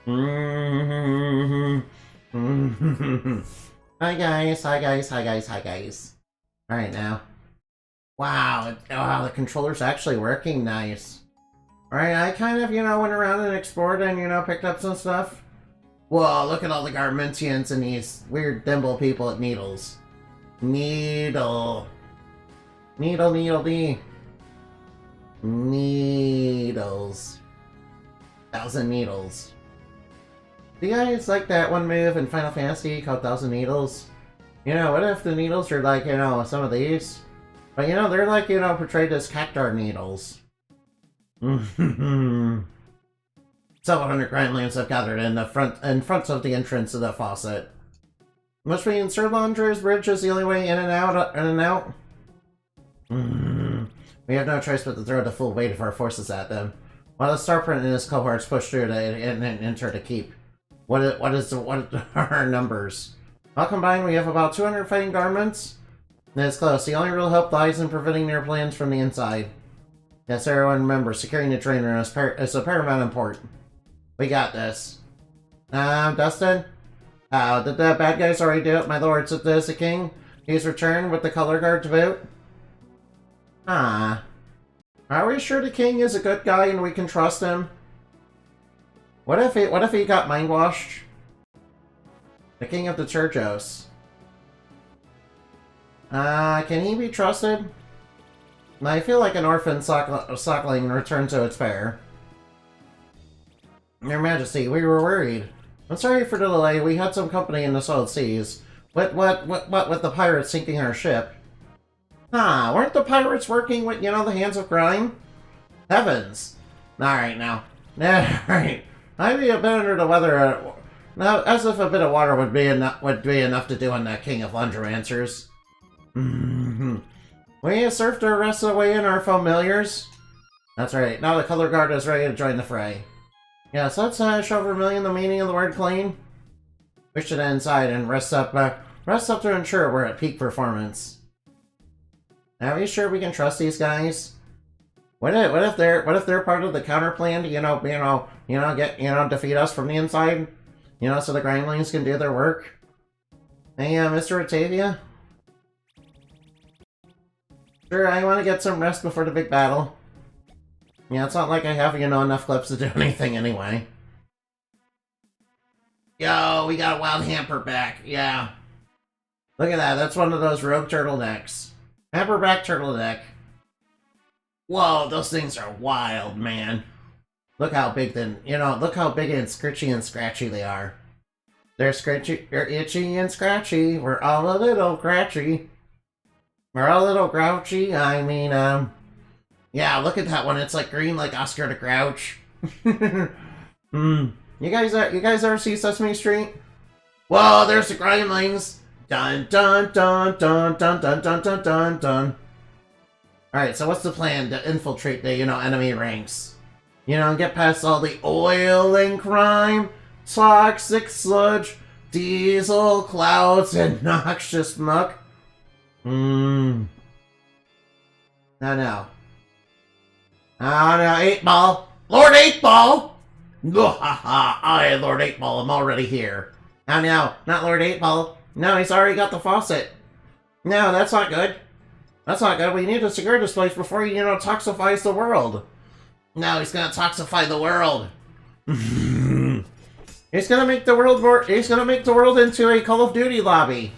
Hi guys, hi guys, hi guys, hi guys. Alright now. Wow, wow, the controller's actually working nice. Alright, I kind of, went around and explored and, picked up some stuff. Whoa, look at all the Garmentians and these weird thimble people at Needles. Needle. Needle, needle, dee. Needles. 1,000 needles. Do you guys like that one move in Final Fantasy called 1,000 Needles? What if the needles are like, some of these? But, they're like, portrayed as cactar needles. Several hundred grindlings have gathered in front of the entrance of the faucet. Which means Sir Laundry's bridge is the only way in and out. We have no choice but to throw the full weight of our forces at them. While the Starprint and his cohorts push through and enter to keep. What are our numbers? All combined, we have about 200 fighting garments. It's close. The only real hope lies in preventing their plans from the inside. Yes, everyone remember, securing the train room is of paramount import. We got this. Dustin? Did the bad guys already do it, my lord? So there's the king. He's returned with the color guard to boot. Are we sure the king is a good guy and we can trust him? What if he got mind washed? The king of the Churchos. Can he be trusted? I feel like an orphan suckling returned to its pair. Your Majesty, we were worried. I'm sorry for the delay. We had some company in the Southern Seas. What with the pirates sinking our ship? Weren't the pirates working with, the hands of crime? Heavens. Alright now. Alright. I'd be a bit under the weather, now, as if a bit of water would be enough to do on that king of laundromancers. We surfed the rest of the way in our familiars. That's right. Now the color guard is ready to join the fray. Yes, let's show Vermilion the meaning of the word clean. We should head inside and rest up to ensure we're at peak performance. Are we sure we can trust these guys? What if they're part of the counter plan to defeat us from the inside? So the grindlings can do their work. Hey, Mr. Octavia? Sure, I want to get some rest before the big battle. Yeah, it's not like I have, enough clips to do anything anyway. Yo, we got a wild hamperback, yeah. Look at that, that's one of those rogue turtlenecks. Hamperback turtleneck. Whoa, those things are wild, man. Look how big look how big and scritchy and scratchy they are. They're itchy and scratchy. We're all a little scratchy. We're all a little grouchy. I mean, yeah, look at that one. It's like green like Oscar the Grouch. You guys ever see Sesame Street? Whoa, there's the grindlings. Dun dun dun dun dun dun dun dun dun dun. Alright, so what's the plan to infiltrate the, enemy ranks? Get past all the oil and crime, toxic sludge, diesel clouds, and noxious muck? Oh no. Oh no, 8-Ball! Lord 8-Ball! I, Lord 8-Ball, am already here. Oh no, not Lord 8-Ball. No, he's already got the faucet. No, that's not good. That's not good. We need to secure this place before he, toxifies the world. No, he's gonna toxify the world. He's gonna make the world into a Call of Duty lobby.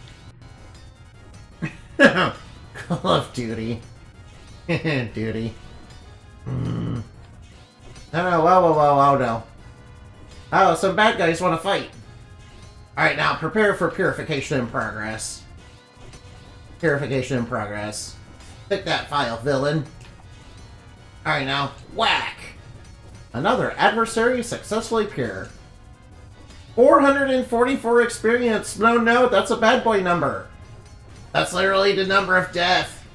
Call of Duty. Duty. No, whoa, no. Oh, some bad guys want to fight. Alright, now prepare for purification in progress. Purification in progress. Take that file, villain. Alright now, whack! Another adversary successfully pure. 444 experience. No, that's a bad boy number. That's literally the number of death.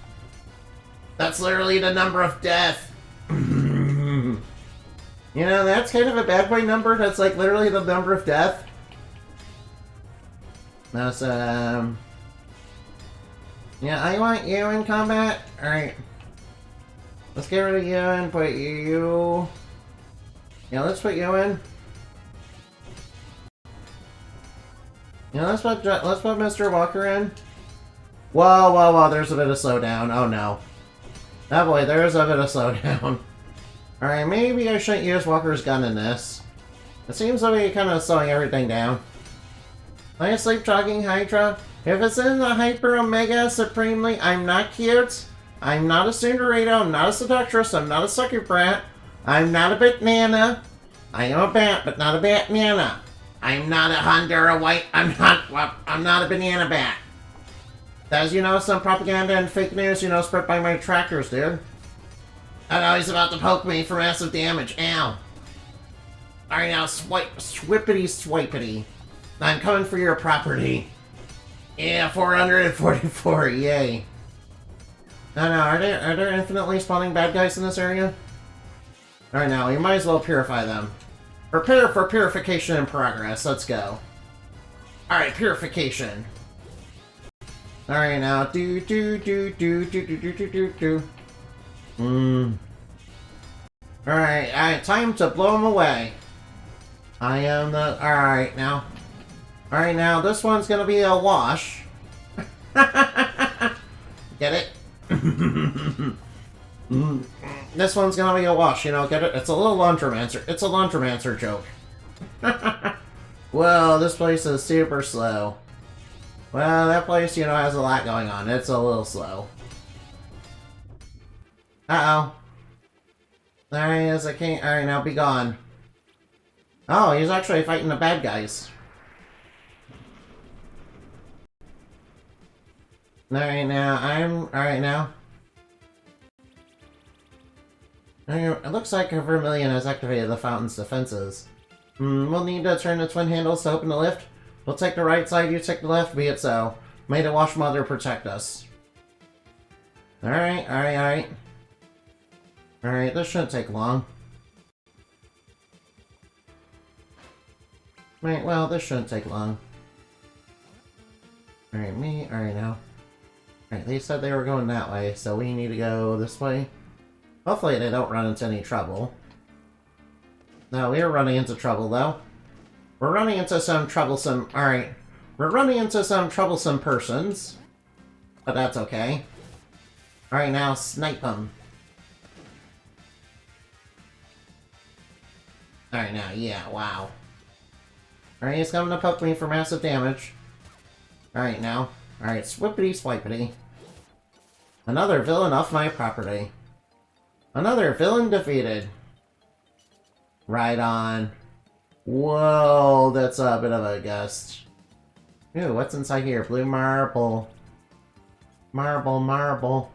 That's literally the number of death. That's kind of a bad boy number. That's like literally the number of death. That's, yeah, I want you in combat. Alright. Let's get rid of you and put you... Yeah, let's put you in. Yeah, let's put Mr. Walker in. Whoa, whoa, whoa, there's a bit of slowdown. Oh no. Oh boy, there's a bit of slowdown. Alright, maybe I shouldn't use Walker's gun in this. It seems to be kind of slowing everything down. Like sleep talking Hydra. If it's in the Hyper Omega Supremely, I'm not cute. I'm not a Cinderado. I'm not a seductress. I'm not a sucker brat. I'm not a banana. I am a bat, but not a bat nana. I'm not a Hondura white. I'm not a banana bat. As you know, some propaganda and fake news, spread by my trackers, dude. I know he's about to poke me for massive damage. Ow. Alright, now swippity swipity. I'm coming for your property. Yeah, 444, yay. I know, are there infinitely spawning bad guys in this area? Alright, now, we might as well purify them. Prepare for purification in progress, let's go. Alright, purification. Alright, now, Alright, time to blow them away. I am the... Alright, now. Alright, now, this one's gonna be a wash. Get it? This one's gonna be a wash, get it? It's a little laundromancer. It's a laundromancer joke. Whoa, this place is super slow. Well, that place, has a lot going on. It's a little slow. Uh-oh. There he is, I can't... Alright, now be gone. Oh, he's actually fighting the bad guys. Alright, now, Alright, now. It looks like Vermilion has activated the fountain's defenses. We'll need to turn the twin handles to open the lift. We'll take the right side, you take the left, be it so. May the Wash Mother protect us. Alright. Alright, this shouldn't take long. Right, well, this shouldn't take long. Alright, alright now. Alright, they said they were going that way, so we need to go this way. Hopefully they don't run into any trouble. No, we are running into trouble, though. We're running into some troublesome... Alright. We're running into some troublesome persons. But that's okay. Alright, now snipe them. Alright, now, yeah, wow. Alright, he's coming to poke me for massive damage. Alright, now. Alright, swippity swipity. Another villain off my property. Another villain defeated. Right on. Whoa, that's a bit of a gust. Ooh, what's inside here? Blue marble. Marble.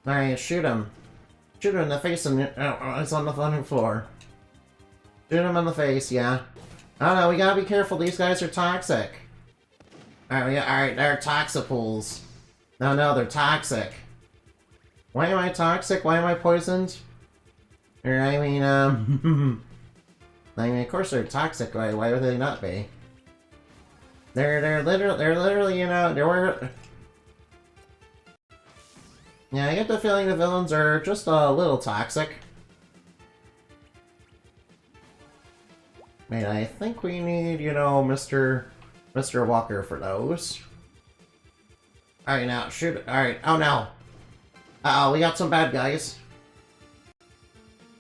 Alright, shoot him. Shoot him in the face and it's on the floor. Shoot him in the face, yeah. Oh no, we gotta be careful, these guys are toxic. Alright, they're toxipools. No, they're toxic. Why am I toxic? Why am I poisoned? I mean, of course they're toxic. Why would they not be? They're literally, Yeah, I get the feeling the villains are just a little toxic. Wait, I think we need, Mr. Walker for those. Alright, now, shoot it. Alright, oh no! Uh-oh, we got some bad guys.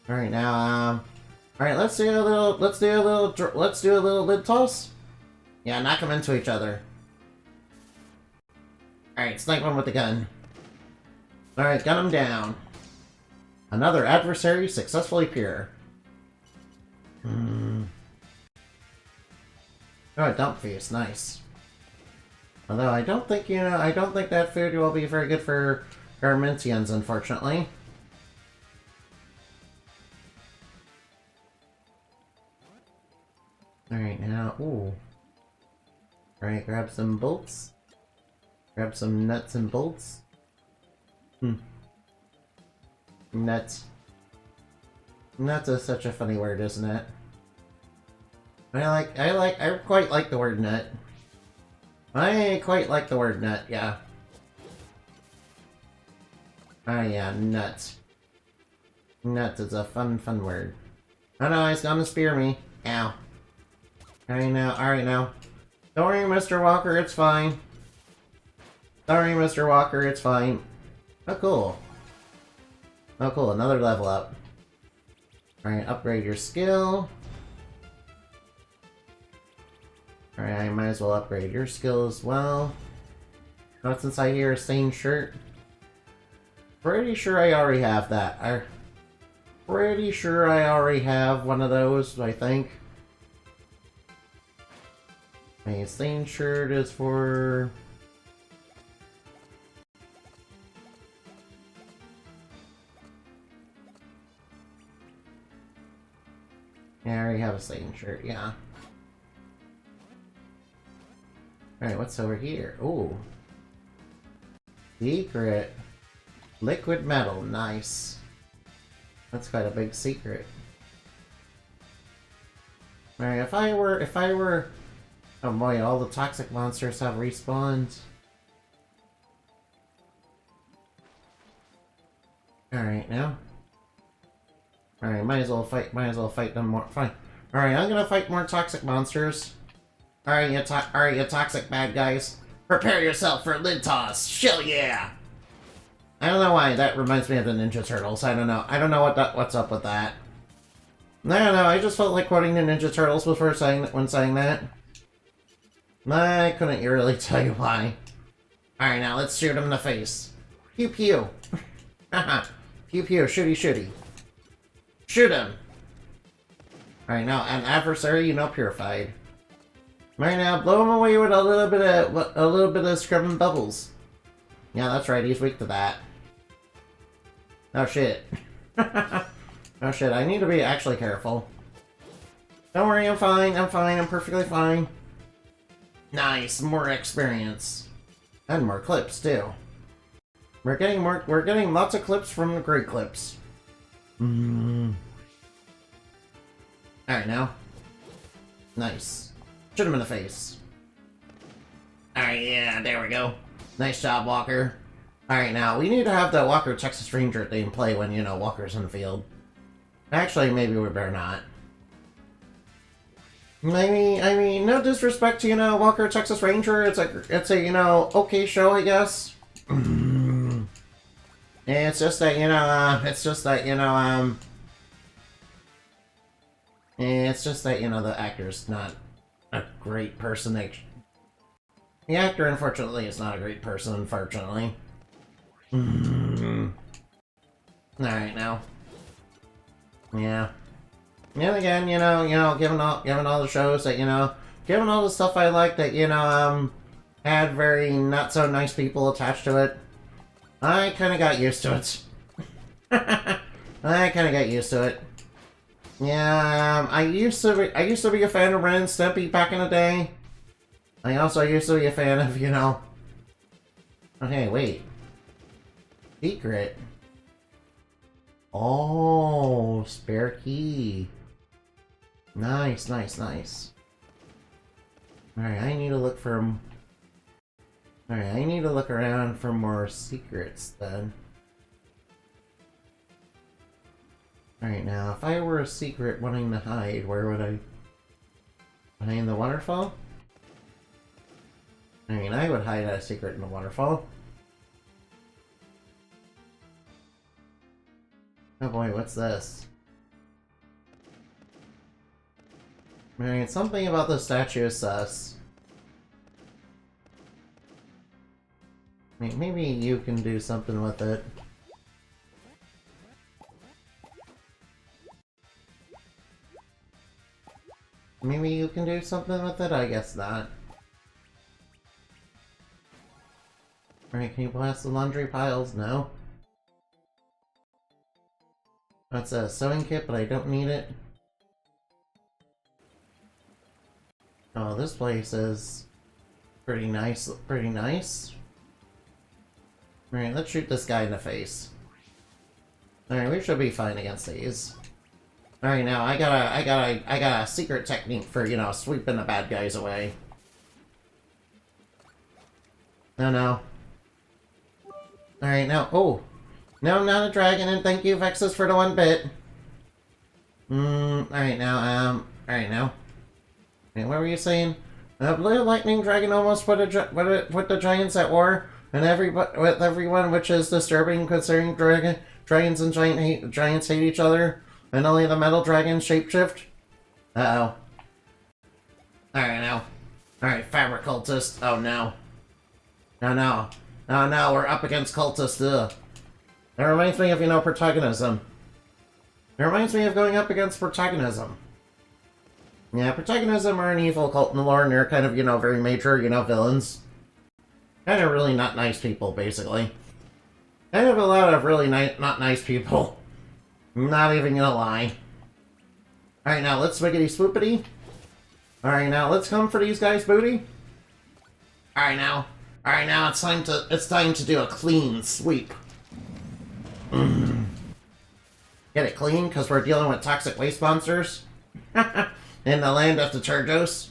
Alright, now, Alright, let's do a little lid toss. Yeah, knock them into each other. Alright, snipe one with the gun. Alright, gun him down. Another adversary successfully pure. Oh, a dump feast, nice. Although I don't think, I don't think that food will be very good for Garmentians, unfortunately. Alright, now, ooh. Alright, grab some bolts. Grab some nuts and bolts. Nuts. Nuts is such a funny word, isn't it? I quite like the word nut. I quite like the word nut, yeah. Oh yeah, nuts. Nuts is a fun word. Oh no, he's gonna spear me. Ow. Alright now. Don't worry, Mr. Walker, it's fine. Don't worry, Mr. Walker, it's fine. Oh, cool. Oh, cool, another level up. Alright, upgrade your skill. Alright, I might as well upgrade your skill as well. What's inside here? A stained shirt? Pretty sure I already have that. I'm pretty sure I already have one of those, I think. A stained shirt is for... Yeah, I already have a stained shirt, yeah. Alright, what's over here? Ooh. Secret. Liquid metal, nice. That's quite a big secret. Alright, if I were... Oh boy, all the toxic monsters have respawned. Alright, now. Alright, might as well fight them more. Fine. Alright, I'm gonna fight more toxic monsters. Alright, you toxic bad guys. Prepare yourself for a lid toss. Shill yeah! I don't know why, that reminds me of the Ninja Turtles. I don't know. I don't know what's up with that. I don't know, I just felt like quoting the Ninja Turtles before when saying that. I couldn't really tell you why. Alright, now let's shoot him in the face. Pew pew. Haha. Pew pew, shooty shooty. Shoot him! Alright, now, an adversary, purified. Right now, blow him away with a little bit of scrubbing bubbles. Yeah, that's right, he's weak to that. Oh shit. Oh shit, I need to be actually careful. Don't worry, I'm fine, I'm perfectly fine. Nice, more experience. And more clips, too. We're getting lots of clips from the great clips. Alright, now. Nice. Shoot him in the face. Alright, yeah, there we go. Nice job, Walker. Alright, now, we need to have the Walker Texas Ranger theme play when, Walker's in the field. Actually, maybe we better not. I mean, no disrespect to, Walker Texas Ranger. It's a, okay show, I guess. It's just that, the actor's not a great person. The actor, unfortunately, is not a great person, unfortunately. Alright, now. Yeah. And again, given all the shows that, given all the stuff I like that, had very not-so-nice people attached to it, I kinda got used to it. I kinda got used to it. Yeah, I used to be a fan of Ren and Stimpy back in the day. I also used to be a fan of, Okay, wait. Secret. Oh, spare key. Nice, nice, nice. Alright, I need to look for... Alright, I need to look around for more secrets, then. Alright, now, if I were a secret wanting to hide, where would I... Behind the waterfall? I mean, I would hide a secret in the waterfall. Oh boy, what's this? Alright, something about the statue is sus. I mean, maybe you can do something with it. Maybe you can do something with it? I guess not. Alright, can you blast the laundry piles? No. That's a sewing kit, but I don't need it. Oh, this place is pretty nice. Pretty nice. Alright, let's shoot this guy in the face. Alright, we should be fine against these. Alright, now I got a secret technique for, sweeping the bad guys away. Oh no. Alright, now, oh! No, I'm not a dragon, and thank you, Vexus, for the 1 bit. Alright now. Alright, what were you saying? A blue lightning dragon almost put the giants at war, and with everyone, which is disturbing considering dragons and giants hate each other, and only the metal dragons shapeshift. Uh-oh. Alright, now. Alright, fabric cultist. Oh, no. Oh, no. Oh, no, we're up against cultists, ugh. That reminds me of, protagonism. It reminds me of going up against protagonism. Yeah, protagonism are an evil cult in the lore, and they're kind of, very major, villains. Kind of really not nice people, basically. Kind of a lot of really not nice people. Not even gonna lie. Alright, now let's swiggity swoopity. Alright, now let's come for these guys' booty. Alright, now it's time to do a clean sweep. Get it clean, because we're dealing with toxic waste monsters. In the land of the Turgos.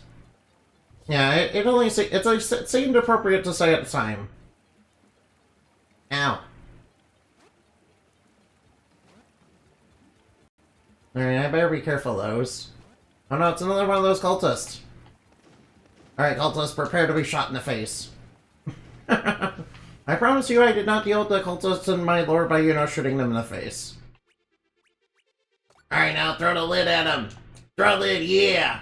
Yeah, it seemed appropriate to say at the time. Ow. Alright, I better be careful of those. Oh no, it's another one of those cultists. Alright, cultists, prepare to be shot in the face. I promise you I did not deal with the cultists in my lore by, shooting them in the face. Alright, now throw the lid at them. Throw the lid, yeah.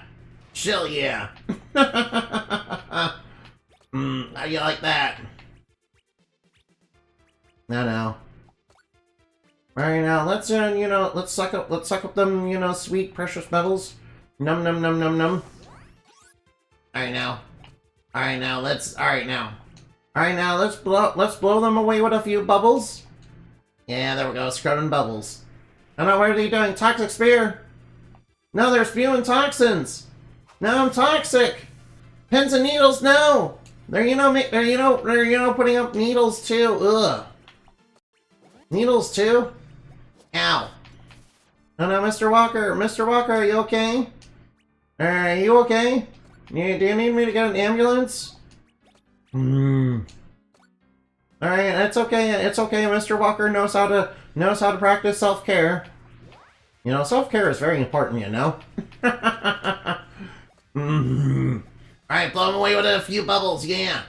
Chill, yeah. How you like that? No. Alright, now let's let's suck up them, sweet precious metals. Num num num num num. Alright now, let's blow them away with a few bubbles. Yeah, there we go, scrubbing bubbles. Oh no, what are they doing? Toxic spear! No, they're spewing toxins! No, I'm toxic! Pins and needles, no! They're putting up needles too. Ugh. Needles too? Ow. Oh no, Mr. Walker, are you okay? Are you okay? Do you need me to get an ambulance? Alright, it's okay, Mr. Walker knows how to practice self-care. Self-care is very important, Alright, blow him away with a few bubbles, yeah.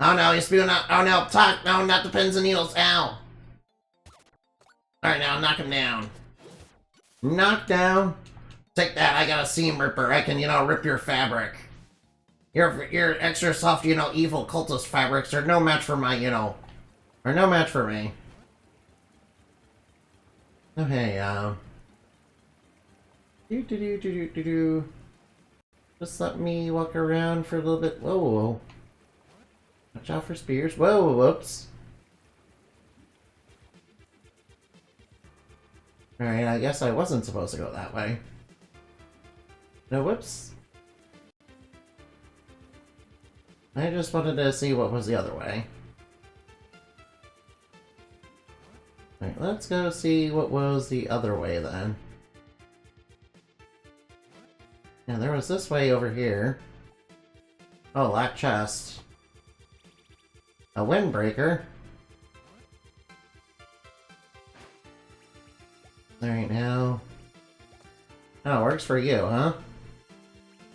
Oh no, he's spewing out. Oh no, no, not the pins and needles, ow. Alright, now knock him down. Knock down. Take that, I got a seam ripper. I can, rip your fabric. Your extra soft, evil cultist fabrics are no match for my, are no match for me. Okay, just let me walk around for a little bit. Whoa. Watch out for spears. Whoa, whoops. Alright, I guess I wasn't supposed to go that way. No, whoops. I just wanted to see what was the other way. Alright, let's go see what was the other way then. Yeah, there was this way over here. Oh, lack chest. A windbreaker. Alright, now. Oh, it works for you, huh?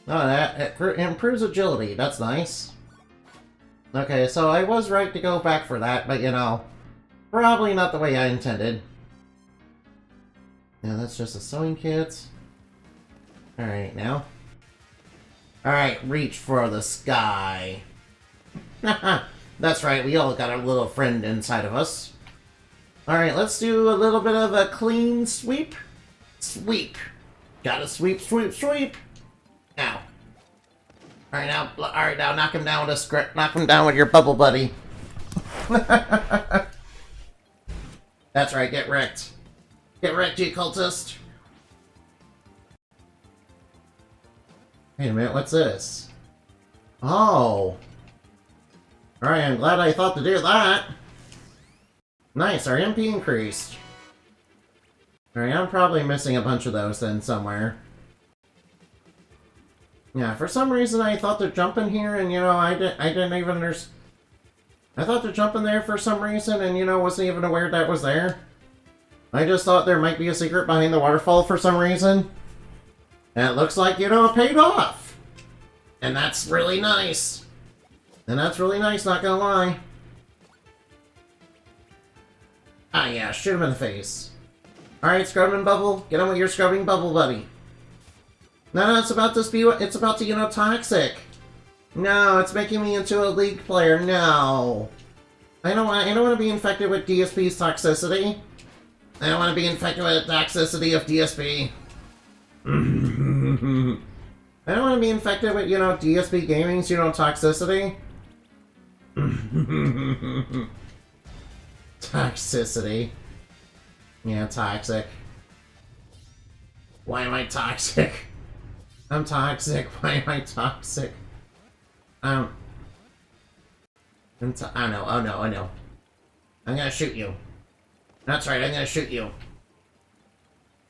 Oh, that it improves agility. That's nice. Okay, so I was right to go back for that, but probably not the way I intended. Yeah, that's just a sewing kit. Alright, now. Alright, reach for the sky. That's right, we all got a little friend inside of us. Alright, let's do a little bit of a clean sweep. Sweep. Gotta sweep, sweep, sweep. Ow. Alright, now knock him down with knock him down with your bubble buddy. That's right, get wrecked. Get wrecked, you cultist. Wait a minute, what's this? Oh. Alright, I'm glad I thought to do that. Nice, our MP increased. Alright, I'm probably missing a bunch of those then somewhere. Yeah, for some reason I thought to jump in here and, I didn't even understand. I thought to jump in there for some reason and, wasn't even aware that was there. I just thought there might be a secret behind the waterfall for some reason. And it looks like, it paid off. And that's really nice. And that's really nice, not gonna lie. Ah yeah, shoot him in the face. Alright, scrubbing bubble, get on with your scrubbing bubble, buddy. No, it's about to, you know, toxic. No, it's making me into a League player, no. I don't want to be infected with DSP's toxicity. I don't want to be infected with the toxicity of DSP. I don't want to be infected with, you know, DSP Gaming's, you know, toxicity. Toxicity. Yeah, toxic. Why am I toxic? I'm toxic. Why am I toxic? Oh no, oh no. I'm gonna shoot you. That's right, I'm gonna shoot you.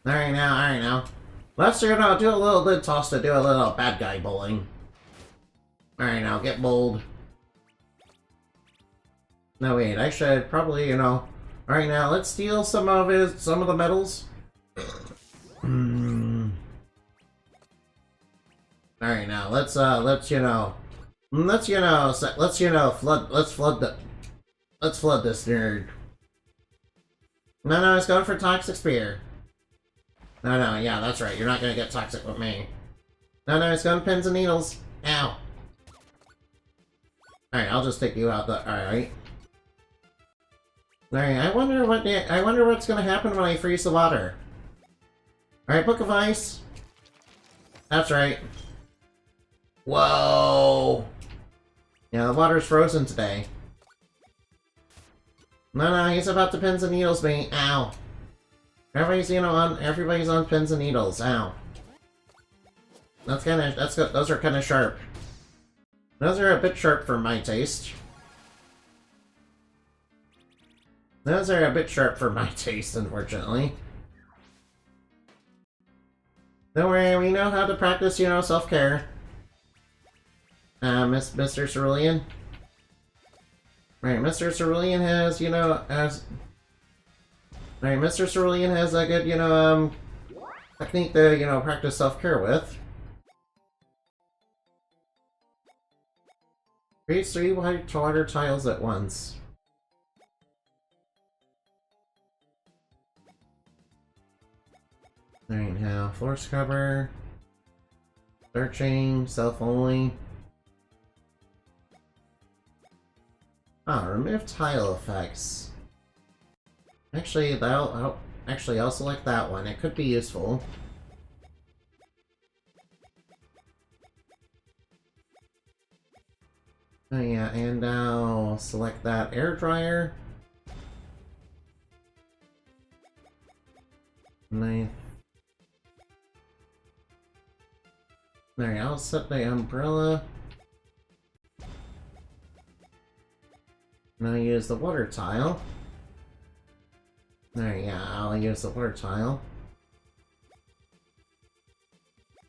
Alright now. Let's, you know, do a little lid toss to do a little bad guy bowling. Alright now, get bold. No wait, I should probably, you know... Alright now, let's steal some of the medals. Alright now, let's flood this nerd. No, it's going for Toxic Spear. No, yeah, that's right, you're not gonna get toxic with me. No, it's going pins and needles. Ow. Alright, I'll just take you out alright. Alright, I wonder what's gonna happen when I freeze the water. Alright, Book of Ice. That's right. Whoa! Yeah, the water's frozen today. No, he's about to pins and needles me. Ow. Everybody's, you know, everybody's on pins and needles. Ow. Those are kinda sharp. Those are a bit sharp for my taste. Unfortunately. Don't worry, we know how to practice, you know, self-care. Mr. Cerulean? Right, Mr. Cerulean has, you know, Right, Mr. Cerulean has a good, you know, technique to, you know, practice self-care with. Creates 3 white water tiles at once. Alright, now, floor scrubber. Searching, self-only. Remove tile effects. Actually, I'll select that one. It could be useful. Oh yeah, and I'll select that air dryer. Nice. Alright, I'll set the umbrella. Now use the water tile. Alright, yeah, I'll use the water tile.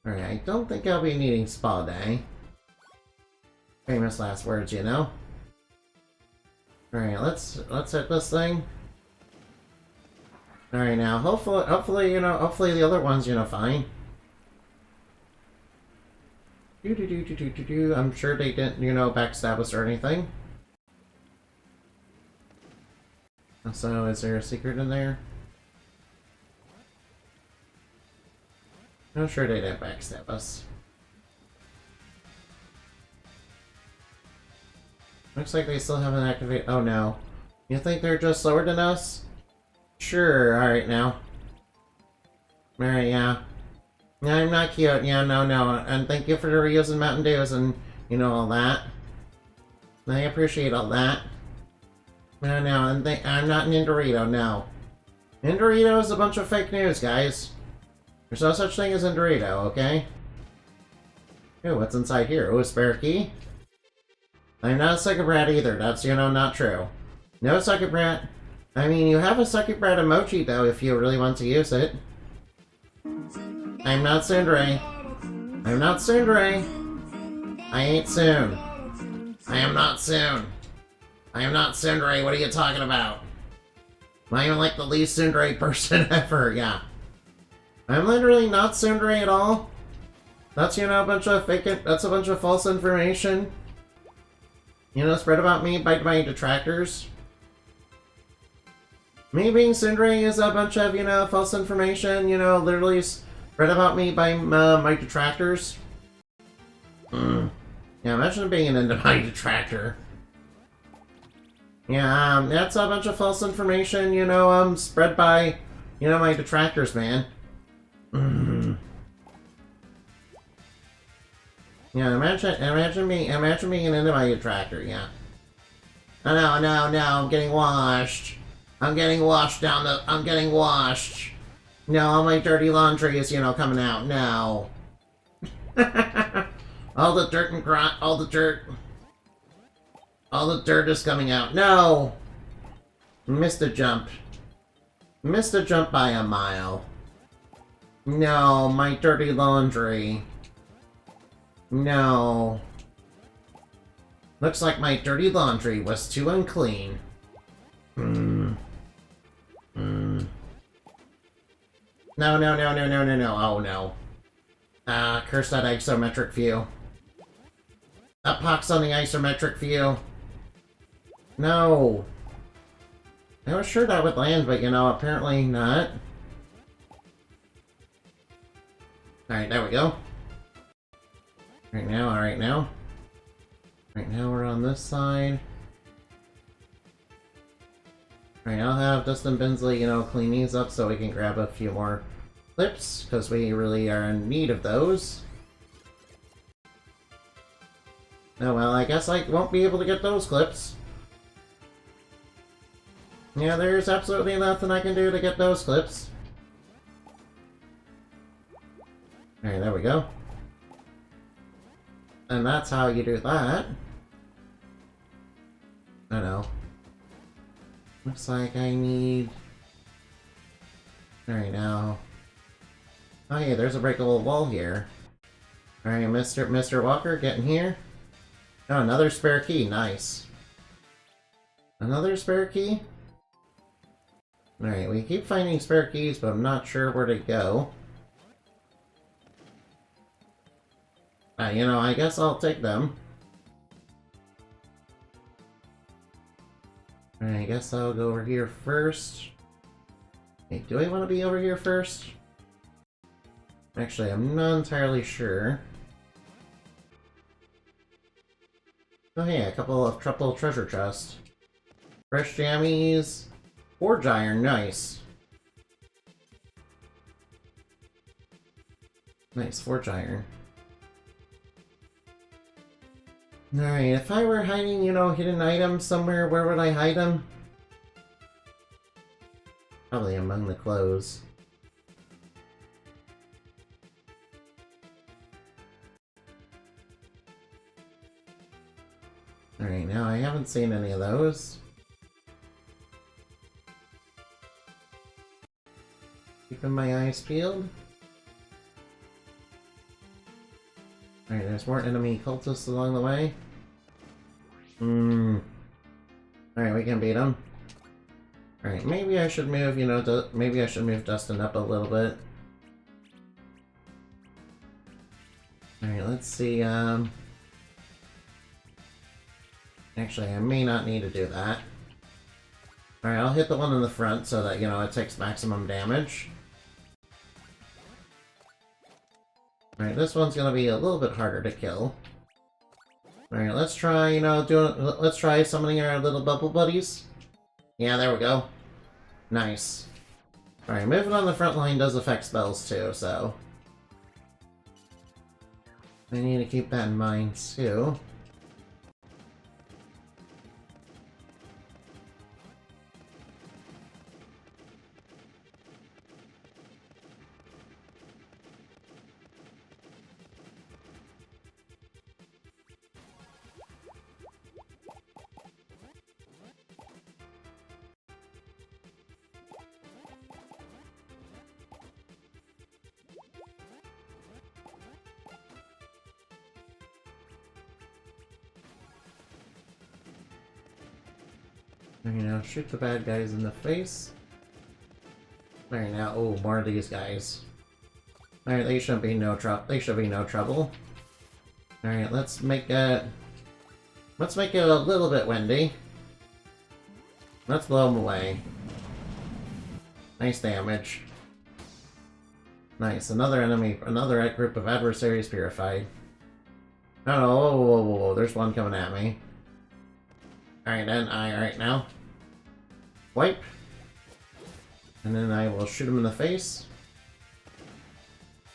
Alright, I don't think I'll be needing spa day. Famous last words, you know? Alright, let's hit this thing. Alright, now, hopefully, you know, hopefully the other one's, you know, fine. I'm sure they didn't, you know, backstab us or anything. So, is there a secret in there? I'm sure they didn't backstab us. Looks like they still haven't activated. Oh no. You think they're just slower than us? Sure, alright now. Alright, yeah. No, I'm not cute. Yeah, no. And thank you for the Rios and Mountain Dews and, you know, all that. I appreciate all that. No, and I'm not Nindorito, no. Nindorito is a bunch of fake news, guys. There's no such thing as Nindorito, okay? Ooh, what's inside here? Ooh, a spare key? I'm not a Sucker Brat either, that's, you know, not true. No Sucker Brat. I mean, you have a Sucker Brat emoji, though, if you really want to use it. I'm not Tsundere. I'm not Tsundere. I ain't soon. I am not soon. I am not Tsundere, what are you talking about? I am like the least Tsundere person ever, yeah. I'm literally not Tsundere at all. That's, you know, a bunch of that's a bunch of false information. You know, spread about me by my detractors. Me being Sindri is a bunch of, you know, false information, you know, literally spread about me by my detractors. Yeah, imagine being an my detractor. Yeah, that's a bunch of false information, you know, spread by, you know, my detractors, man. Yeah, imagine being an my detractor, yeah. Oh, no, I'm getting washed. I'm getting washed. No, all my dirty laundry is, you know, coming out. No. All the dirt and all the dirt is coming out. No! Missed a jump. Missed a jump by a mile. No, my dirty laundry. No. Looks like my dirty laundry was too unclean. No. Oh, no. Curse that isometric view. A pox on the isometric view. No. I was sure that would land, but, you know, apparently not. Alright, there we go. Right now, alright now. Right now we're on this side. Alright, I'll have Dustin Bensley, you know, clean these up so we can grab a few more clips, because we really are in need of those. Oh well, I guess I won't be able to get those clips. Yeah, there's absolutely nothing I can do to get those clips. Alright, there we go. And that's how you do that. I know. Looks like I need... Alright, now... Oh yeah, there's a breakable wall here. Alright, Mr. Walker, get in here. Oh, another spare key, nice. Another spare key? Alright, we keep finding spare keys, but I'm not sure where to go. You know, I guess I'll take them. Alright, I guess I'll go over here first. Hey, do I want to be over here first? Actually, I'm not entirely sure. Oh hey, a couple of triple treasure chests. Fresh jammies. Forge iron, nice. Nice, forge iron. Alright, if I were hiding, you know, hidden items somewhere, where would I hide them? Probably among the clothes. Alright, now I haven't seen any of those. Keeping my eyes peeled. Alright, there's more enemy cultists along the way. Alright, we can beat them. Alright, maybe I should move, you know, maybe I should move Dustin up a little bit. Alright, let's see, actually, I may not need to do that. Alright, I'll hit the one in the front so that, you know, it takes maximum damage. Alright, this one's gonna be a little bit harder to kill. Alright, let's try, you know, let's try summoning our little bubble buddies. Yeah, there we go. Nice. Alright, moving on the front line does affect spells too, so... I need to keep that in mind too. You know, shoot the bad guys in the face. There now. Oh, more of these guys. Alright, they should be no trouble. They should be no trouble. Alright, let's make it a little bit windy. Let's blow them away. Nice damage. Nice, another group of adversaries purified. Oh no, whoa, there's one coming at me. Alright then, alright now. Wipe. And then I will shoot him in the face.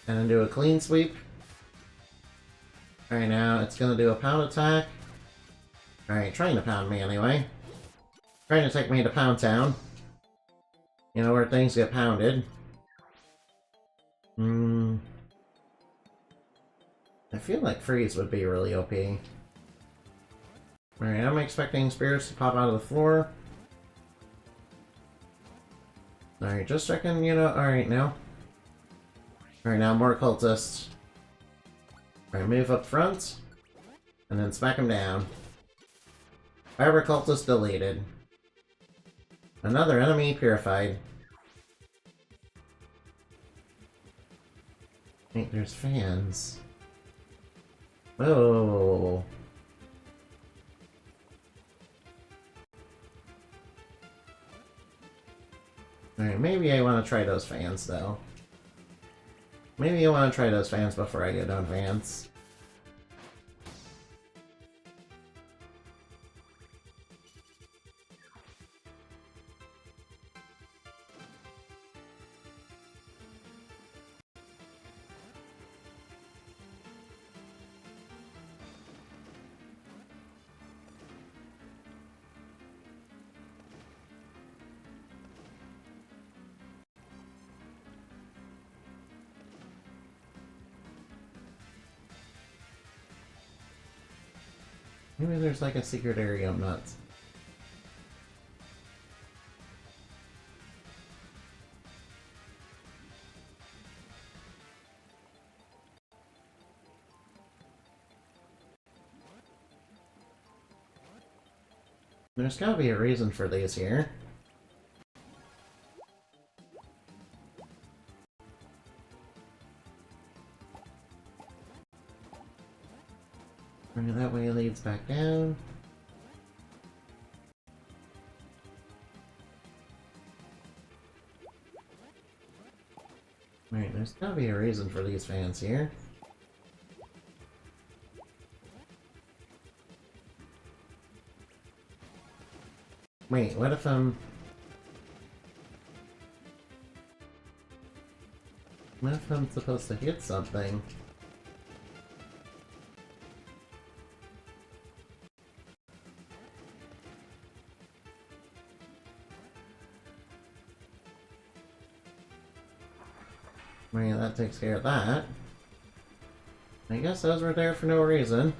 And then do a clean sweep. Alright, now it's gonna do a pound attack. Alright, trying to pound me anyway. Trying to take me to Pound Town. You know, where things get pounded. I feel like Freeze would be really OP. Alright, I'm expecting spirits to pop out of the floor. Alright, just checking, you know, alright now. Alright, now more cultists. Alright, move up front. And then smack them down. Fiber cultist deleted. Another enemy purified. Wait, there's fans. Whoa. Alright, maybe I want to try those fans, though. Maybe I want to try those fans before I get on fans. Maybe there's like a secret area I'm nuts. There's gotta be a reason for these here. That way it leads back down. Alright, there's gotta be a reason for these fans here. Wait, what if what if I'm supposed to hit something? I mean, that takes care of that. I guess those were there for no reason.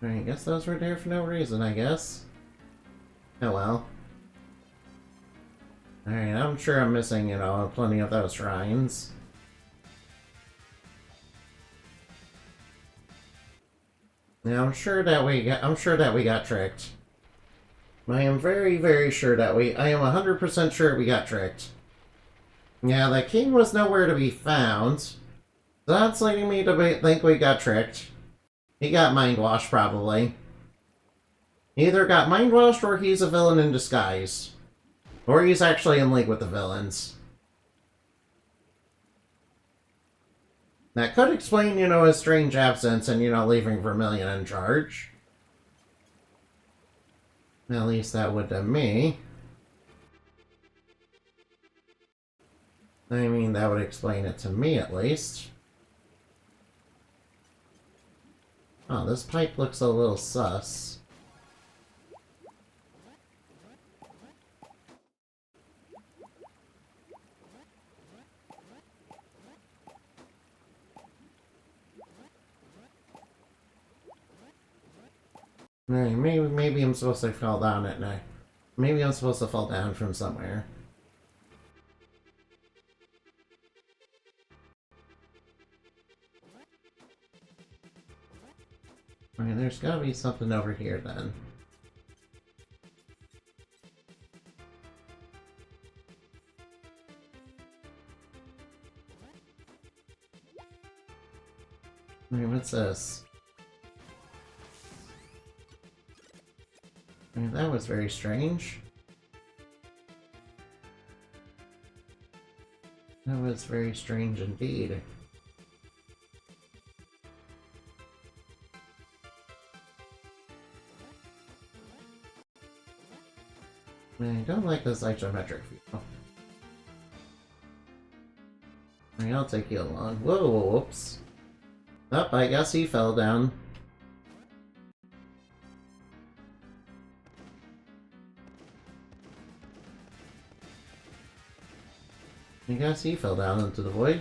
I guess those were there for no reason, I guess. Oh well. Alright, I'm sure I'm missing, you know, plenty of those shrines. Now, I'm sure that we got tricked. I am very, very sure that I am 100% sure we got tricked. Yeah, the king was nowhere to be found. So that's leading me to think we got tricked. He got mind-washed, probably. He either got mind-washed or he's a villain in disguise. Or he's actually in league with the villains. That could explain, you know, his strange absence and, you know, leaving Vermilion in charge. At least that would to me. I mean, that would explain it to me, at least. Oh, this pipe looks a little sus. Maybe I'm supposed to fall down at night. Maybe I'm supposed to fall down from somewhere. I mean, there's gotta be something over here then. I mean, what's this? I mean, that was very strange. That was very strange indeed. I mean, I don't like this isometric view. I mean, I'll take you along. Whoa, whoops. Oh, I guess he fell down. I guess he fell down into the void.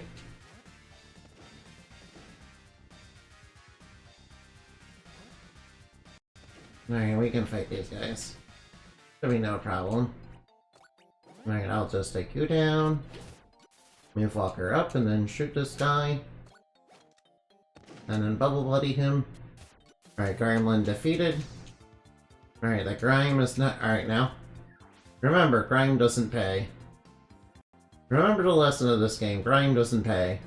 Alright, we can fight these guys. Should be no problem. Alright, I'll just take you down. Move Walker up and then shoot this guy. And then Bubble Buddy him. Alright, Gremlin defeated. Alright, the Grime is not. Alright, now. Remember, Grime doesn't pay. Remember the lesson of this game, Grime doesn't pay.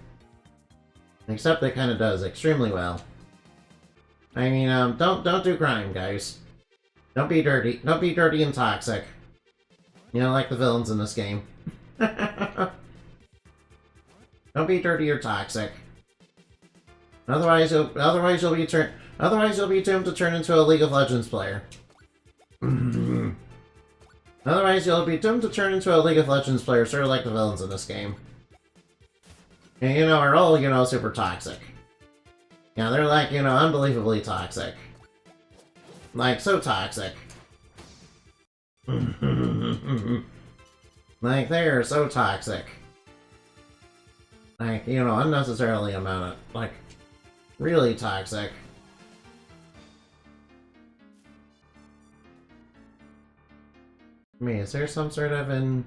Except it kinda does extremely well. I mean, don't do crime, guys. Don't be dirty. Don't be dirty and toxic. You know, like the villains in this game. Don't be dirty or toxic. Otherwise you'll be doomed to turn into a League of Legends player. Otherwise you'll be doomed to turn into a League of Legends player, sort of like the villains in this game. And, you know, are all, you know, super toxic. Yeah, they're like, you know, unbelievably toxic. Like, so toxic. Like, they're so toxic. Like, you know, unnecessarily amount of, like, really toxic. I mean, is there some sort of an...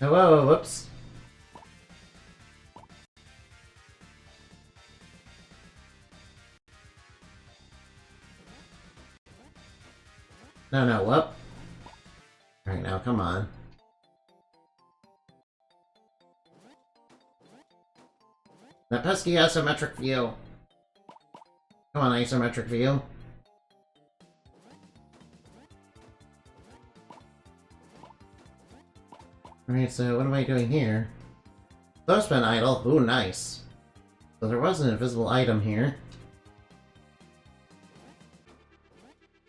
Oh, whoa, whoops. No, whoop. Alright, now, come on. That pesky isometric view. Come on, isometric view. Alright, so what am I doing here? Clothespin idol. Ooh, nice. So there was an invisible item here.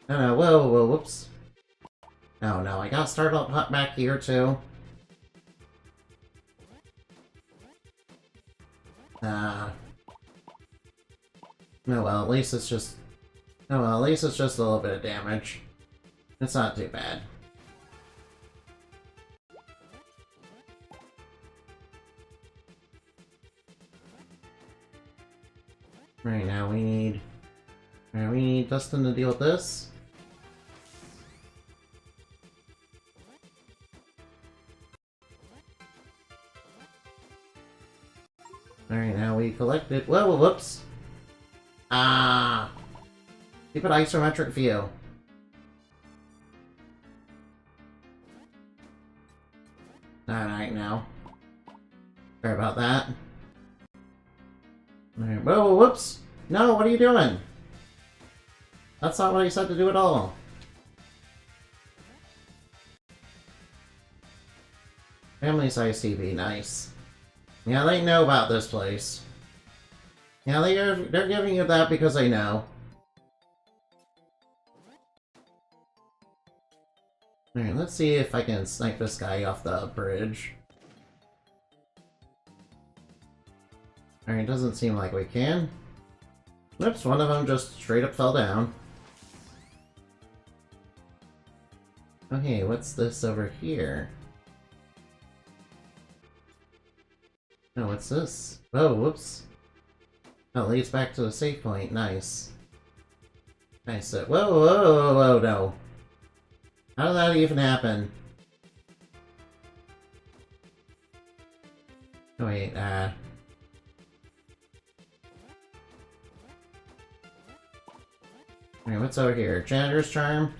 Oh, whoa, whoops. Oh no, I gotta start up back here too. Oh well, at least it's just... Oh well, at least it's just a little bit of damage. It's not too bad. Right, now we need... Alright, we need Dustin to deal with this. Alright, now we collected... Whoa, whoops! Ah! Keep it isometric view. Alright, now. Sorry about that. Alright, whoa, whoops! No, what are you doing? That's not what I said to do at all. Family size TV, nice. Yeah, they know about this place. Yeah, they're giving you that because they know. Alright, let's see if I can snipe this guy off the bridge. Alright, doesn't seem like we can. Oops, one of them just straight up fell down. Okay, what's this over here? Oh, what's this? Oh, whoops. Oh, it leads back to the save point. Nice. Nice. Whoa, no. How did that even happen? Oh, wait, Alright, what's over here? Janitor's Charm?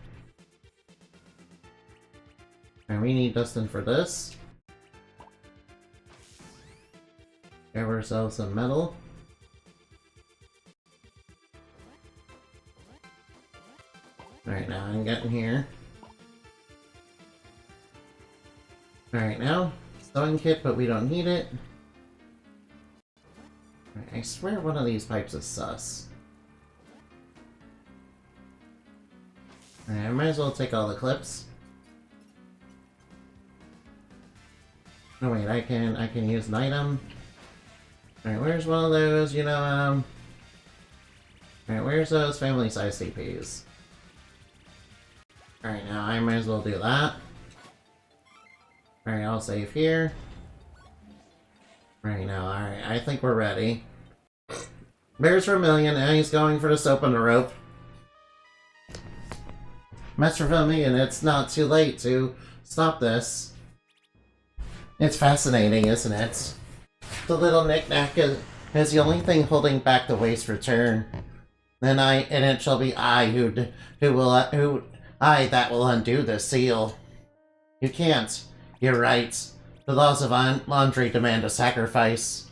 And we need Dustin for this. Grab ourselves some metal. Alright, now I'm getting here. Alright, now, sewing kit, but we don't need it. Right, I swear one of these pipes is sus. Alright, I might as well take all the clips. Oh wait, I can use an item. Alright, where's one of those, Alright, where's those family size CPs? Alright, now I might as well do that. Alright, I'll save here. Right now, alright, I think we're ready. Bears for a million, and he's going for the soap on the rope. Master filming, and it's not too late to stop this. It's fascinating, isn't it? The little knick-knack is the only thing holding back the waste return. And it shall be I that will undo the seal. You can't. You're right. The laws of laundry demand a sacrifice.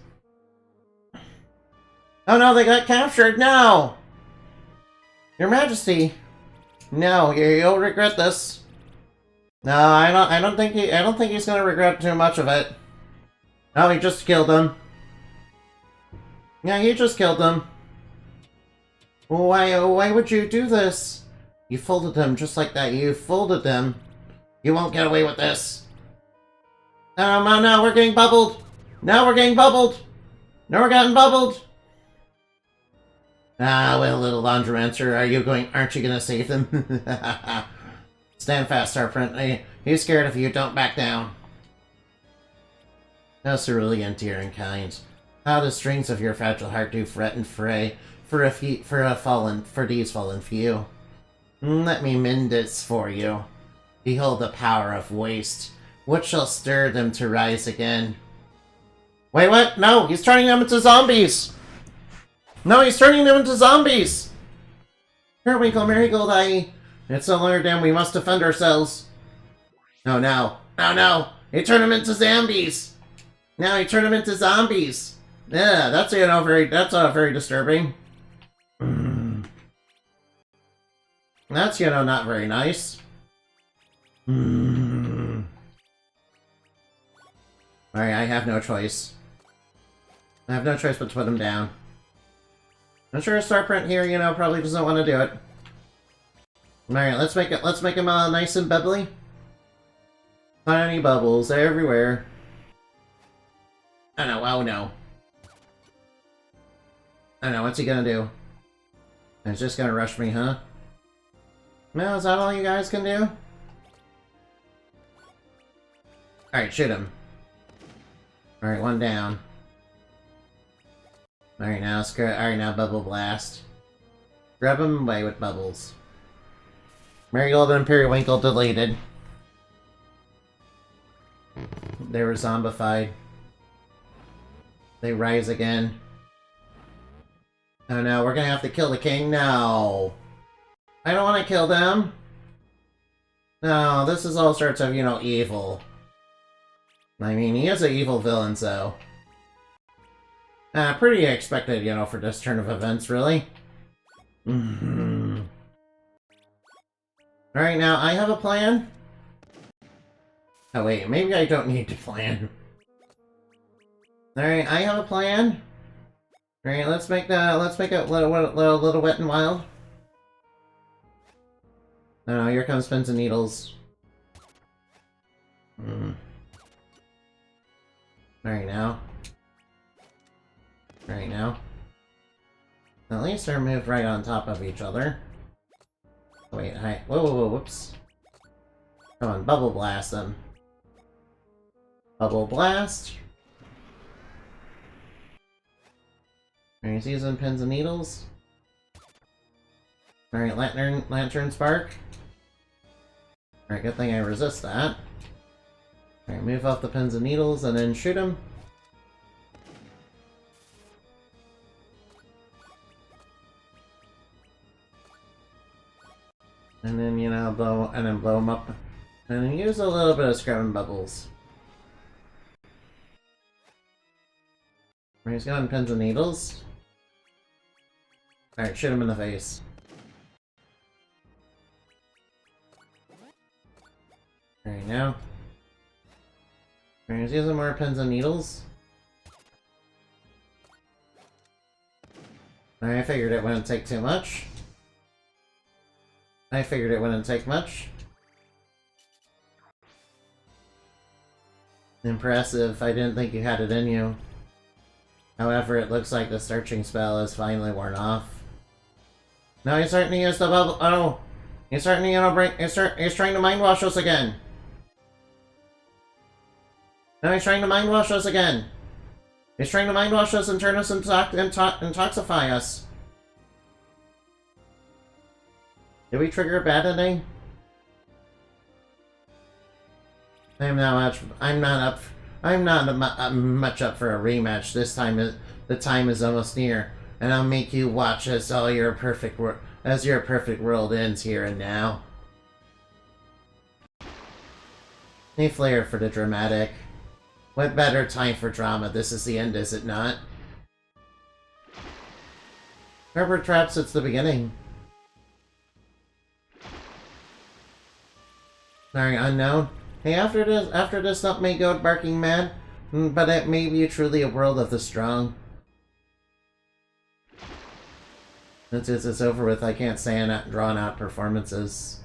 Oh no, they got captured! No! Your Majesty! No, you'll regret this. No, I don't think he's gonna regret too much of it. Oh, he just killed him. Yeah, he just killed him. Why would you do this? You folded him just like that. You folded him. You won't get away with this. Oh no, we're getting bubbled! Now we're getting bubbled! Now we're getting bubbled! Ah, well, little laundromancer, aren't you gonna save them? Stand fast, Serpent. He's scared of you, don't back down. How cerulean, dear and kind. How the strings of your fragile heart do fret and fray for these fallen few. Let me mend this for you. Behold the power of waste. What shall stir them to rise again? Wait, what? No, he's turning them into zombies! No, he's turning them into zombies! Here, Winkle Marigold, it's no longer dim, we must defend ourselves. Oh no. Oh no! He turned them into zombies! Now he turned them into zombies! Yeah, that's, very disturbing. That's, not very nice. Alright, I have no choice. I have no choice but to put him down. I'm sure Starprint here, probably doesn't want to do it. Alright, let's make him nice and bubbly. Tiny bubbles everywhere. Oh no, oh no. I know, what's he gonna do? He's just gonna rush me, huh? No, is that all you guys can do? Alright, shoot him. Alright, one down. Alright, now Bubble Blast. Grab him away with bubbles. Marigold and Periwinkle deleted. They were zombified. They rise again. Oh no, we're gonna have to kill the king? No! I don't want to kill them! No, this is all sorts of, evil. I mean, he is an evil villain, so... pretty expected, for this turn of events, really. Alright, now, I have a plan. Oh wait, maybe I don't need to plan. Alright, I have a plan. Alright, let's make it a little wet and wild. Oh, here comes pins and needles. Alright now. Right now. At least they're moved right on top of each other. Wait, hi. Whoa, whoops. Come on, Bubble Blast them. Bubble Blast. Alright, using pins and needles. Alright, Lantern Spark. Alright, good thing I resist that. Alright, move off the pins and needles and then shoot him. And then, you know, blow them up. And then use a little bit of scrubbing bubbles. He's got pins and needles. Alright, shoot him in the face. Alright, now. Alright, he's using more pins and needles. Alright, I figured it wouldn't take too much. I figured it wouldn't take much. Impressive. I didn't think you had it in you. However, it looks like the searching spell is finally worn off. Now he's starting to use the bubble. Oh! He's starting to, you know, he's trying to mind wash us again. Now he's trying to mind wash us again. He's trying to mind wash us and turn us into intoxify us. Did we trigger a bad ending? I'm not much up for a rematch. This time the time is almost near, and I'll make you watch as your perfect world ends here and now. A flair for the dramatic. What better time for drama? This is the end, is it not? Rubber traps, it's the beginning. Sorry, unknown. Hey, after this, something may go barking mad, but it may be truly a world of the strong. Since it's over with, I can't stand drawn out performances.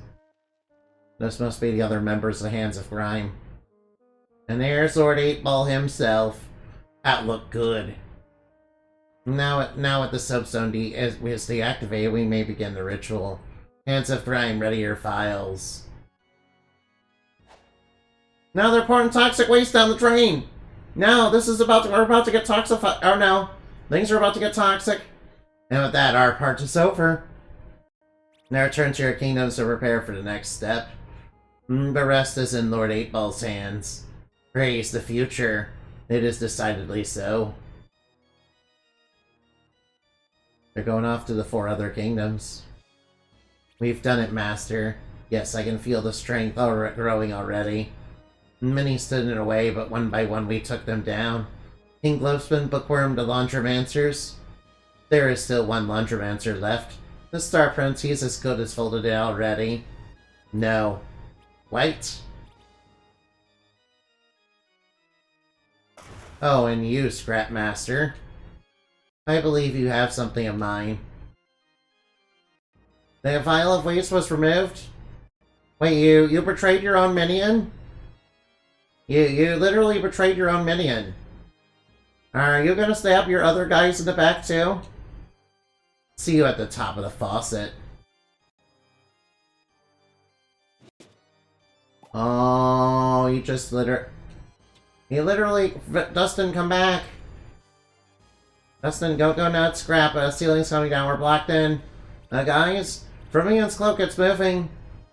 This must be the other members of the Hands of Grime. And there's Lord 8-Ball himself. That looked good. Now with the subzone is deactivated, we may begin the ritual. Hands of Grime, ready your files. Now they're pouring toxic waste down the drain! Now, we're about to get toxified. Oh no, things are about to get toxic. And with that, our part is over. Now return to your kingdoms to prepare for the next step. The rest is in Lord 8-Ball's hands. Praise the future. It is decidedly so. They're going off to the 4 other kingdoms. We've done it, Master. Yes, I can feel the strength growing already. Many stood in the way, but one by one we took them down. King Glowspin, Bookworm, the Laundromancers. There is still one Laundromancer left. The Star Prince, he's as good as folded it already. No. White? Oh, and you, Scrapmaster. I believe you have something of mine. The vial of waste was removed? Wait, you betrayed your own minion? You literally betrayed your own minion. Are you gonna stab your other guys in the back too? See you at the top of the faucet. Oh, you just literally... Dustin, come back! Dustin, go nuts, scrap. Ceiling's coming down, we're blocked in. Guys, Vermillion's cloak, it's moving.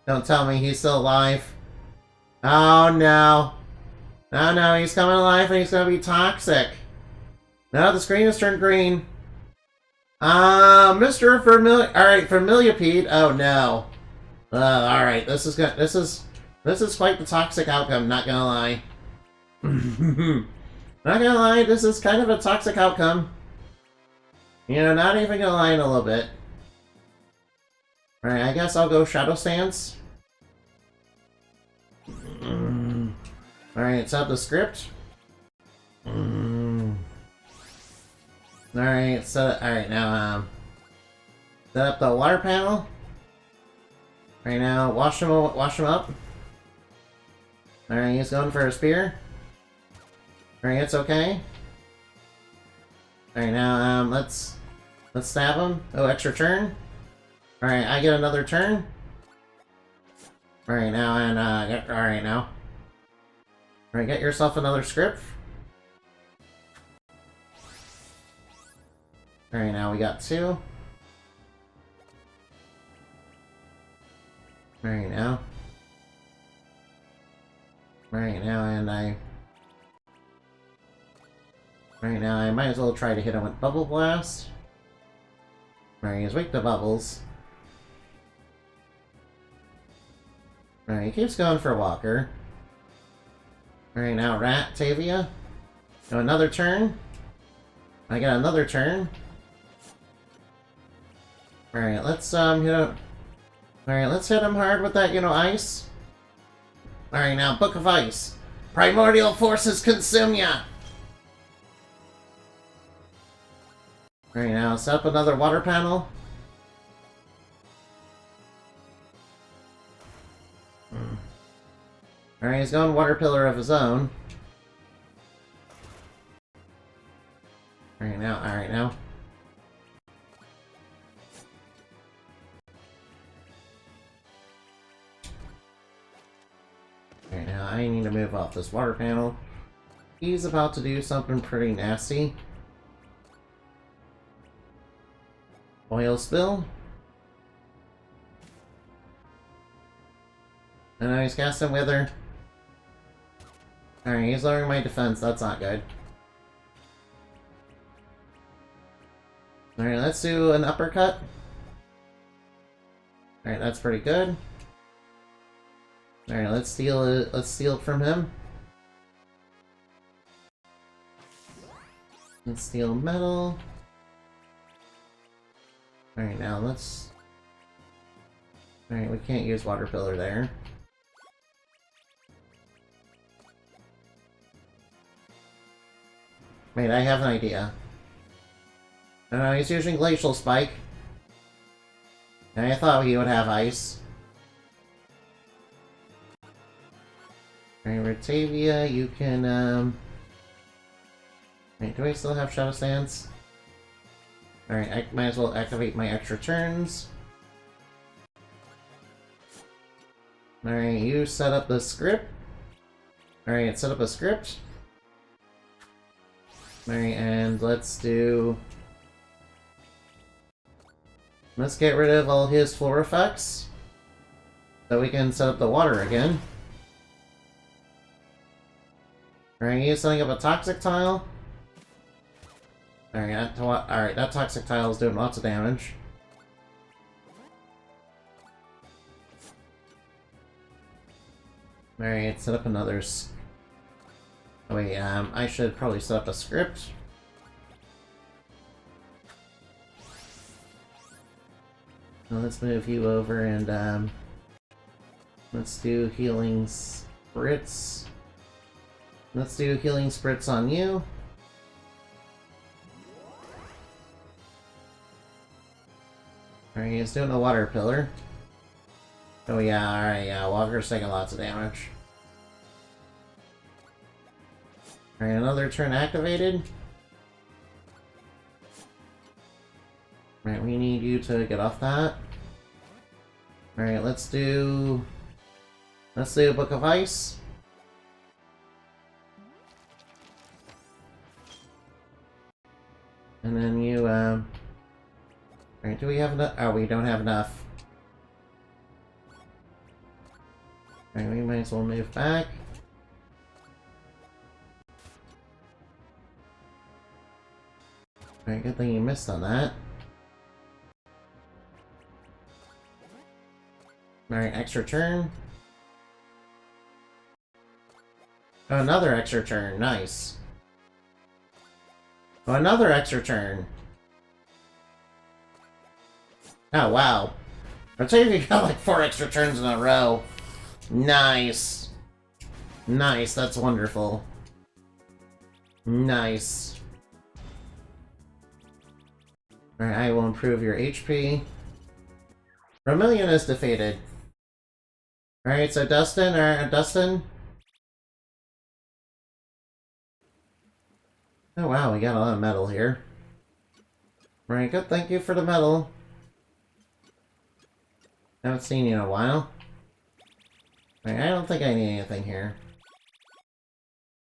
Don't tell me he's still alive. Oh no. Oh no, he's coming alive and he's gonna be toxic. No, the screen has turned green. Mr. Vermilion. Alright, Vermillipede. Oh no. Alright, this is quite the toxic outcome, not gonna lie. Not gonna lie, this is kind of a toxic outcome. You know, not even gonna lie in a little bit. Alright, I guess I'll go Shadow Stance. Alright, set up the script. Alright, alright, now, set up the water panel. Right now, wash him up. Alright, he's going for a spear. Alright, it's okay. Alright, now, let's stab him. Oh, extra turn. Alright, I get another turn. Alright, now, and, alright, now. Alright, get yourself another script. Alright, now we got 2. Alright, now. Alright, now, and I... Alright, now I might as well try to hit him with Bubble Blast. Alright, he's weak to bubbles. Alright, he keeps going for Walker. Alright, now Rat, Tavia. Go another turn. I got another turn. Alright, let's hit him. Alright, let's hit him hard with that, ice. Alright, now Book of Ice. Primordial forces consume ya! Alright, now set up another water panel. Alright, he's going water pillar of his own. Alright now, alright now. Alright now, I need to move off this water panel. He's about to do something pretty nasty. Oil spill. And now he's casting Wither. Alright, he's lowering my defense, that's not good. Alright, let's do an uppercut. Alright, that's pretty good. Alright, let's steal it from him. Let's steal metal. Alright, now let's... Alright, we can't use water pillar there. Wait, I have an idea. He's using Glacial Spike. And I thought he would have ice. Alright, Rotavia, you can, Wait, do I still have Shadow Stance? Alright, I might as well activate my extra turns. Alright, you set up the script. Alright, set up a script. Alright, and let's do... Let's get rid of all his floor effects. So we can set up the water again. Alright, he's setting up a toxic tile. Alright, that toxic tile is doing lots of damage. Alright, set up another... Oh wait, I should probably set up a script. Now let's move you over and, let's do healing spritz. Let's do healing spritz on you. Alright, he's doing a water pillar. Oh yeah, alright, yeah, Walker's taking lots of damage. Alright, another turn activated. Alright, we need you to get off that. Alright, let's do a Book of Ice. And then you, Alright, do we have enough? Oh, we don't have enough. Alright, we might as well move back. Alright, good thing you missed on that. Alright, extra turn. Oh, another extra turn, nice. Oh, another extra turn. Oh, wow. I'll tell you, you got like 4 extra turns in a row. Nice. Nice, that's wonderful. Nice. Alright, I will improve your HP. Vermilion is defeated. Alright, so Dustin. Oh wow, we got a lot of metal here. Right, good, thank you for the metal. Haven't seen you in a while. Right, I don't think I need anything here.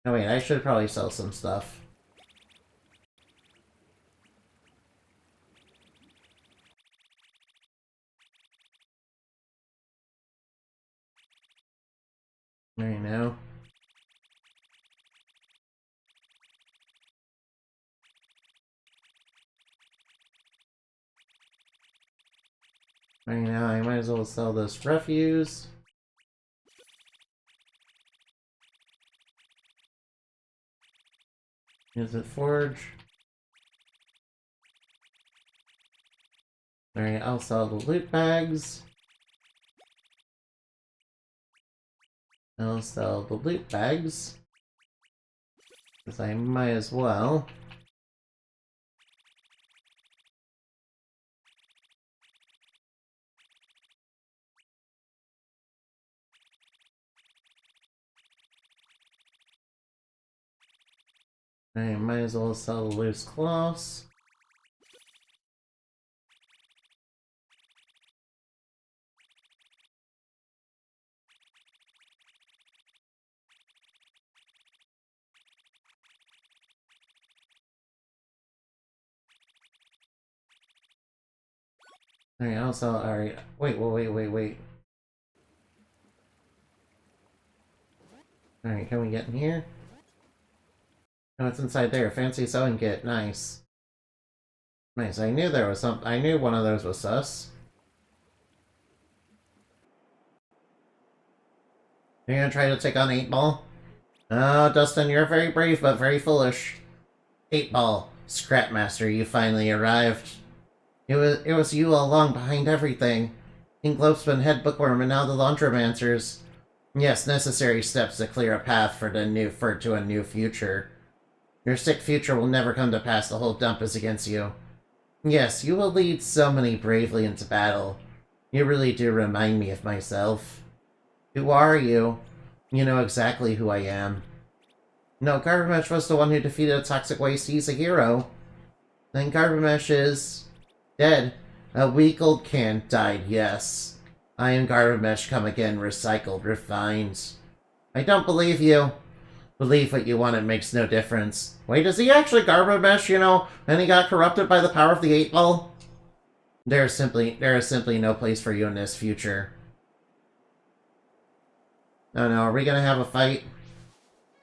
Oh wait, I should probably sell some stuff. Right now. Right now, I might as well sell this refuse. Is it forge? Alright, I'll sell the loot bags. I'll sell the loot bags. Because I might as well. I might as well sell the loose cloths. Alright, I'll sell. Alright, wait. Alright, can we get in here? Oh, it's inside there. Fancy sewing kit. Nice. Nice. I knew there was some. I knew one of those was sus. You're gonna try to take on 8-Ball? Oh, Dustin, you're very brave, but very foolish. 8-Ball, Scrapmaster, you finally arrived. It was you all along behind everything. King Globespin, Head Bookworm, and now the Laundromancers. Yes, necessary steps to clear a path to a new future. Your sick future will never come to pass. The whole dump is against you. Yes, you will lead so many bravely into battle. You really do remind me of myself. Who are you? You know exactly who I am. No, Garbamesh was the one who defeated Toxic Waste. He's a hero. Then Garbamesh is dead. A weak old can died, yes. I am Garbamesh, come again, recycled, refined. I don't believe you. Believe what you want, it makes no difference. Wait, is he actually Garbamesh, you know, and he got corrupted by the power of the 8-Ball? There is simply no place for you in this future. Oh no, are we gonna have a fight?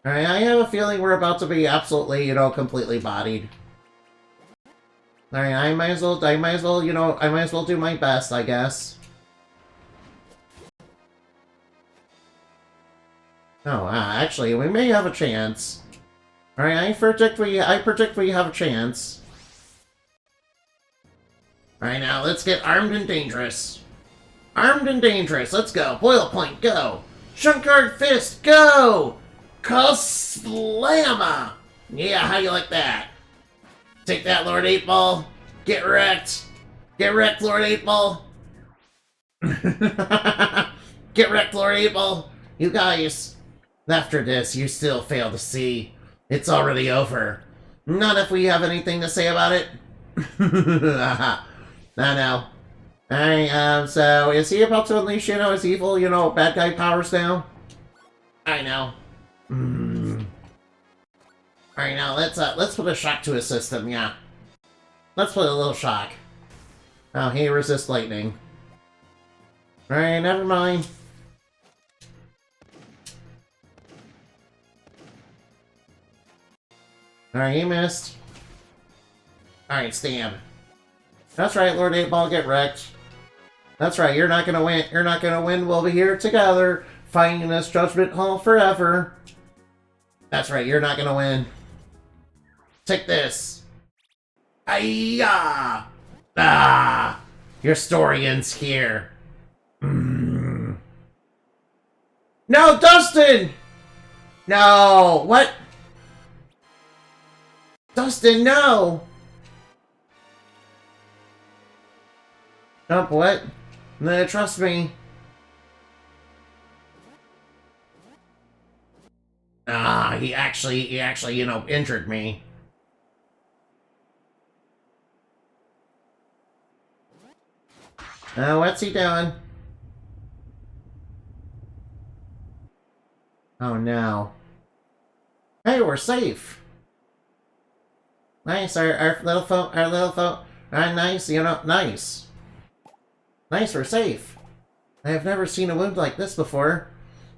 Alright, I have a feeling we're about to be absolutely, you know, completely bodied. Alright, I might as well, you know, I might as well do my best, I guess. Oh, actually, we may have a chance. Alright, I predict we have a chance. Alright, now let's get armed and dangerous. Armed and dangerous, let's go. Boil point, go. Shunkard fist, go! Kaslamma! Yeah, how you like that? Take that, Lord 8-Ball. Get wrecked. Get wrecked, Lord 8-Ball. Get wrecked, Lord 8-Ball. You guys. After this, you still fail to see. It's already over. Not if we have anything to say about it. I know. Alright, so is he about to unleash, you know, his evil, you know, bad guy powers now? I know. Alright, now let's put a shock to his system, yeah. Let's put a little shock. Oh, he resists lightning. Alright, never mind. Alright, he missed. Alright, stab. That's right, Lord 8-Ball, get wrecked. That's right, you're not gonna win. You're not gonna win. We'll be here together, fighting in this Judgment Hall forever. That's right, you're not gonna win. Take this. Ayah! Ah! Your story ends here. No, Dustin! No! What? Dustin, no! What? No, trust me. He actually, you know, injured me. What's he doing? Oh no. Hey, we're safe. Nice, our little phone, nice, you know, nice. Nice, we're safe. I have never seen a wound like this before.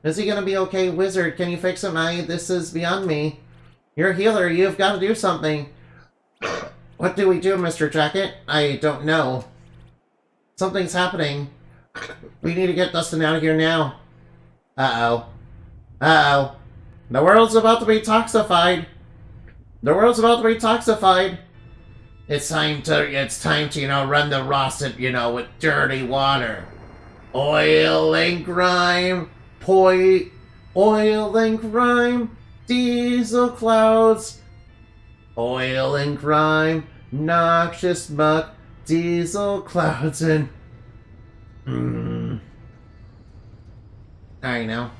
Is he gonna be okay, Wizard? Can you fix him? This is beyond me. You're a healer, you've got to do something. What do we do, Mr. Jacket? I don't know. Something's happening. We need to get Dustin out of here now. Uh-oh. Uh-oh. The world's about to be toxified. The world's about to be toxified. It's time to, run the Rossett, with dirty water. Oil and grime, oil and grime, diesel clouds. Oil and grime, noxious muck, diesel clouds, and... Alright now.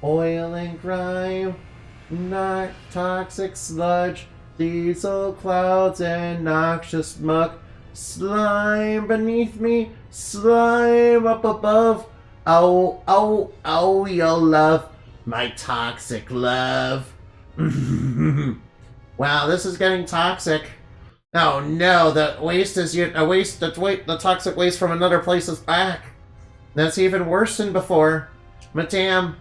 Oil and grime, not toxic sludge, diesel clouds and noxious muck, slime beneath me, slime up above. Oh, oh, oh, you'll love my toxic love. Wow, this is getting toxic. Oh no, the waste is the toxic waste from another place is back. That's even worse than before. But damn,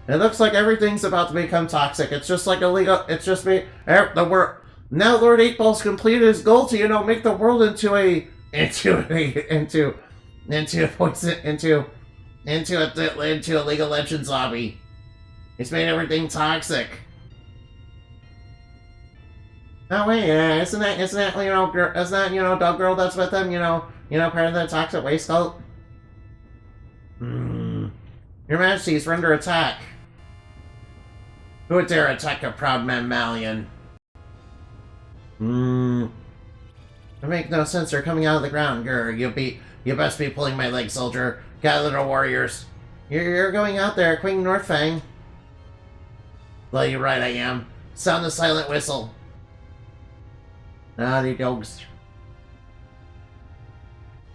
it looks like everything's about to become toxic. It's just like illegal. It's just me. The world now. Lord 8-Ball's completed his goal to make the world into a League of Legends lobby. He's made everything toxic. Oh wait, isn't that Dog Girl that's with him? Part of the toxic waste cult. Your Majesty is under attack. Who would dare attack a proud mammalian? It makes no sense. They're coming out of the ground. Grr, you best be pulling my leg, soldier. Gather the warriors. You're going out there, Queen Northfang. Well, you're right, I am. Sound the silent whistle. Naughty dogs.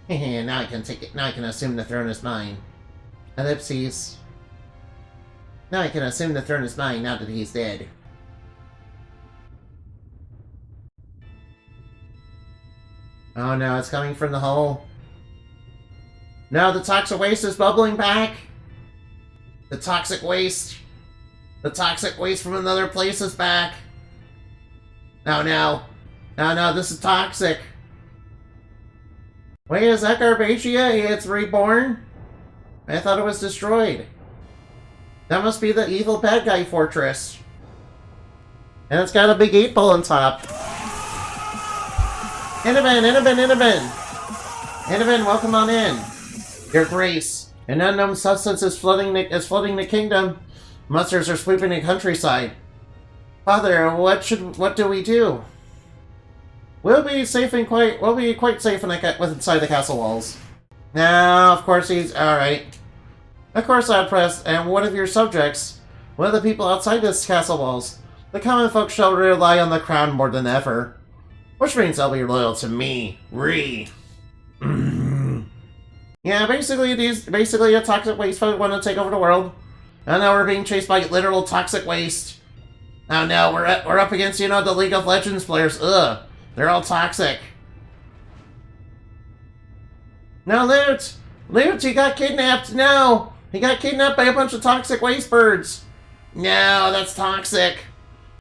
Now I can take it. Now I can assume the throne is mine. Ellipses. Now I can assume the throne is mine now that he's dead. Oh no, it's coming from the hole. No, the toxic waste is bubbling back. The toxic waste. The toxic waste from another place is back. Oh no. Oh no, this is toxic. Wait, is that Garbacia? It's reborn? I thought it was destroyed. That must be the evil bad guy fortress. And it's got a big 8-ball on top. Innovan, welcome on in. Your Grace, an unknown substance is flooding the kingdom. Monsters are sweeping the countryside. Father, what do we do? We'll be quite safe inside the castle walls. Now, of course he's alright. Of course, I'd press, and what of your subjects? What of the people outside this castle walls? The common folk shall rely on the crown more than ever. Which means they'll be loyal to me. Yeah, basically a toxic waste folk want to take over the world. And now we're being chased by literal toxic waste. Oh no, we're up against, the League of Legends players. Ugh. They're all toxic. No, Loot! Loot, he got kidnapped! No! He got kidnapped by a bunch of toxic waste birds! No, that's toxic!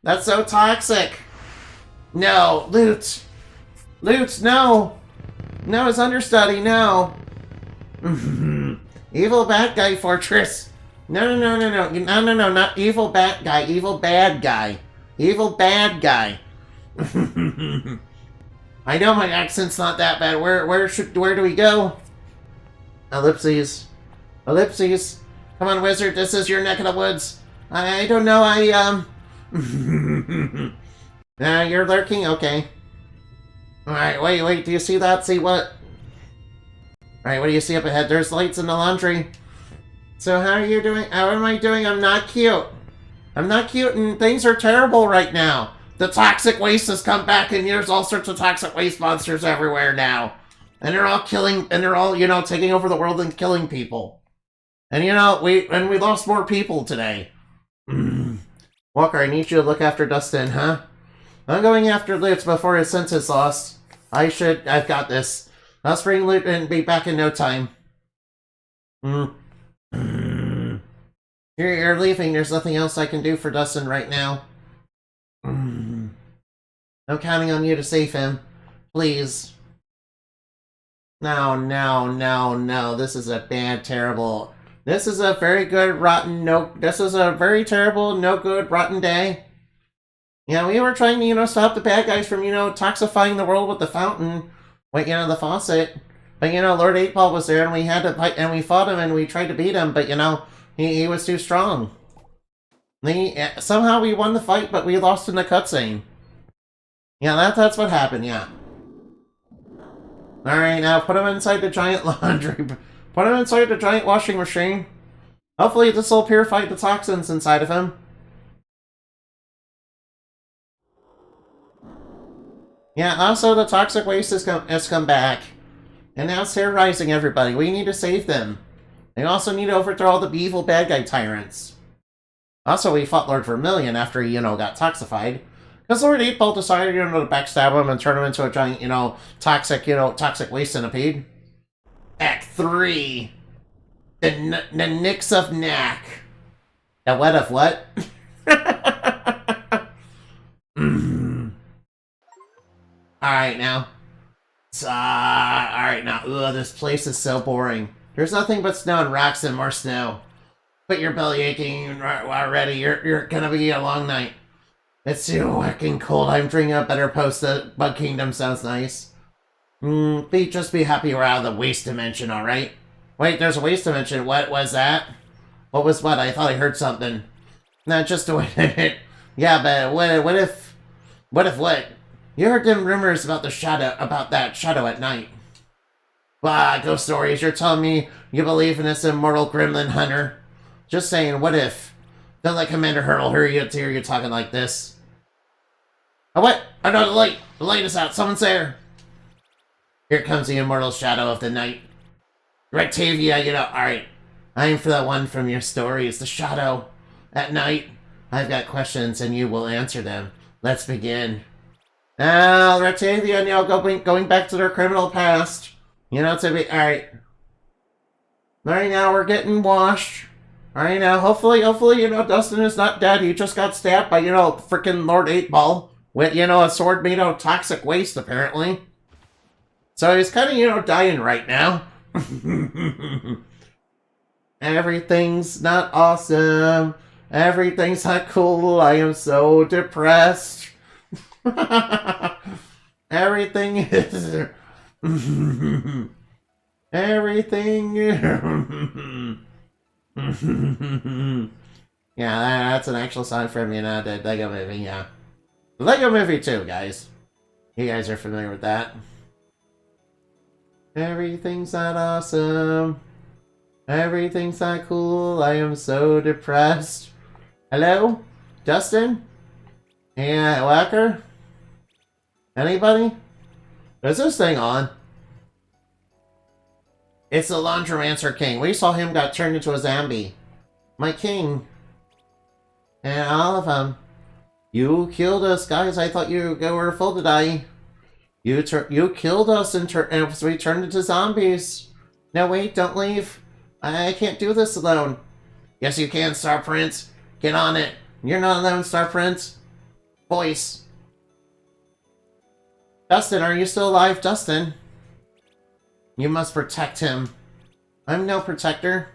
That's so toxic! No, Loot! Loot, no! No, his understudy, no! Evil bad guy fortress! No, not evil bad guy, evil bad guy. Evil bad guy. I know my accent's not that bad. Where do we go? Ellipses. Come on, wizard. This is your neck of the woods. I don't know. You're lurking. Okay. All right. Wait. Do you see that? See what? All right. What do you see up ahead? There's lights in the laundry. So how are you doing? How am I doing? I'm not cute. And things are terrible right now. The toxic waste has come back, and there's all sorts of toxic waste monsters everywhere now. And they're all taking over the world and killing people. And we lost more people today. Walker, I need you to look after Dustin, huh? I'm going after Lutz before his sense is lost. I've got this. I'll spring Lutz and be back in no time. You're leaving. There's nothing else I can do for Dustin right now. I'm counting on you to save him. Please. No. This is a bad, terrible... This is a very good, rotten, no... This is a very terrible, no good, rotten day. Yeah, we were trying to, stop the bad guys from, toxifying the world with the fountain. Wait, the faucet. But, Lord 8-Ball was there and we had to fight, and we fought him and we tried to beat him, but, he was too strong. Somehow we won the fight, but we lost in the cutscene. Yeah, that's what happened, yeah. Alright, now put him inside the giant laundry. Put him inside the giant washing machine. Hopefully this will purify the toxins inside of him. Yeah, also the toxic waste has come back. And now it's terrorizing everybody. We need to save them. We also need to overthrow all the evil bad guy tyrants. Also, we fought Lord Vermilion after he, got toxified. Because Lord 8-Ball decided, to backstab him and turn him into a giant, toxic waste centipede. Act 3. The Nix of Knack. The what of what? Alright now. Alright now. Ugh, this place is so boring. There's nothing but snow and rocks and more snow. But you're belly aching already. You're gonna be a long night. It's too whacking cold. I'm drinking a better post. The Bug Kingdom sounds nice. Just be happy we're out of the waste dimension, alright? Wait, there's a waste dimension. What was that? What was what? I thought I heard something. No, just a minute. Yeah, but what if what? You heard them rumors about that shadow at night. Bah, ghost stories. You're telling me you believe in this immortal gremlin hunter? Just saying, what if? Don't let Commander Hurdle hear you talking like this. Oh, what? Oh no, the light! The light is out. Someone's there. Here comes the immortal shadow of the night. Rectavia, alright. I'm for the one from your stories, the shadow. At night, I've got questions and you will answer them. Let's begin. Now, Rectavia and going back to their criminal past. Alright. Alright, now we're getting washed. Alright, now, hopefully, Dustin is not dead. He just got stabbed by, freaking Lord 8-Ball. With, a sword made out of toxic waste, apparently. So he's kind of, dying right now. Everything's not awesome. Everything's not cool. I am so depressed. Everything is... Everything... Yeah, that's an actual song from, the Lego movie, yeah. The Lego movie too, guys. You guys are familiar with that. Everything's not awesome. Everything's not cool. I am so depressed. Hello? Justin? Yeah, Whacker? Anybody? Is this thing on? It's the Laundromancer King. We saw him got turned into a zombie. My king. And all of them. You killed us, guys. I thought you were full to die. You killed us and we turned into zombies. No, wait, don't leave. I can't do this alone. Yes, you can, Star Prince. Get on it. You're not alone, Star Prince. Voice. Dustin, are you still alive, Dustin? You must protect him. I'm no protector.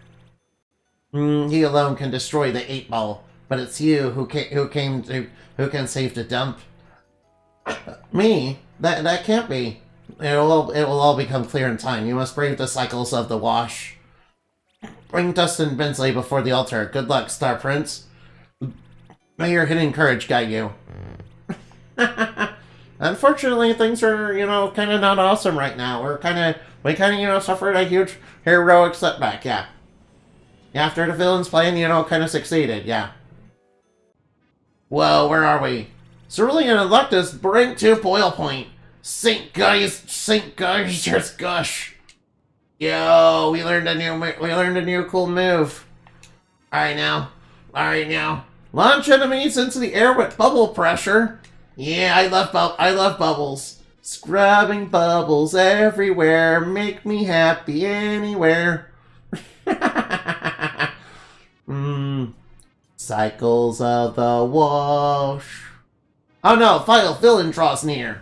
He alone can destroy the 8-Ball, but it's you who can save the dump. Me? That can't be. It will all become clear in time. You must brave the cycles of the wash. Bring Dustin Bensley before the altar. Good luck, Star Prince. May your hidden courage guide you. Unfortunately, things are, kind of not awesome right now. We kind of, suffered a huge heroic setback, yeah. After the villain's plan, kind of succeeded, yeah. Whoa, where are we? Cerulean and Electus bring to boil point. Sink guys, just gush. Yo, we learned a new cool move. Alright now. Launch enemies into the air with bubble pressure. Yeah, I love bubbles. Scrubbing bubbles everywhere, make me happy anywhere. Cycles of the wash. Oh no, final villain draws near.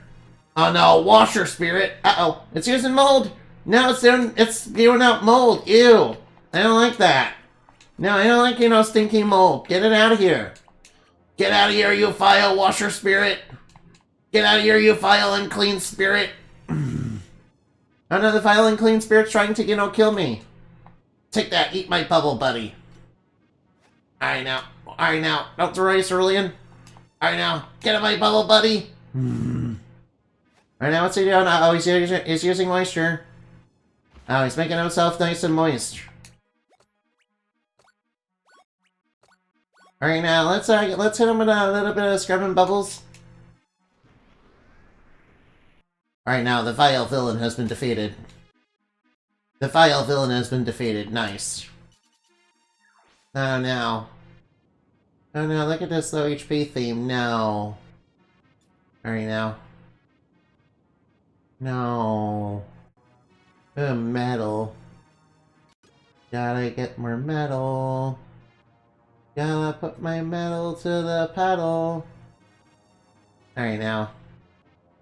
Oh no, washer spirit. Uh-oh, it's using mold. No, it's spewing out mold. Ew, I don't like that. No, I don't like, stinky mold. Get it out of here. Get out of here, you vile washer spirit! Get out of here, you vile unclean spirit! Oh no, the vile unclean spirit's trying to, kill me. Take that, eat my bubble, buddy. Alright now. Don't throw Cerulean. Alright now, get at my bubble, buddy! Alright now, what's he doing? Oh, he's using moisture. Oh, he's making himself nice and moist. Alright now, let's hit him with a little bit of scrubbing bubbles. Alright now, the vile villain has been defeated. The vile villain has been defeated. Nice. Oh no. Oh no, look at this low HP theme. No. Alright now. No. Metal. Gotta get more metal. Gotta put my metal to the pedal. Alright now.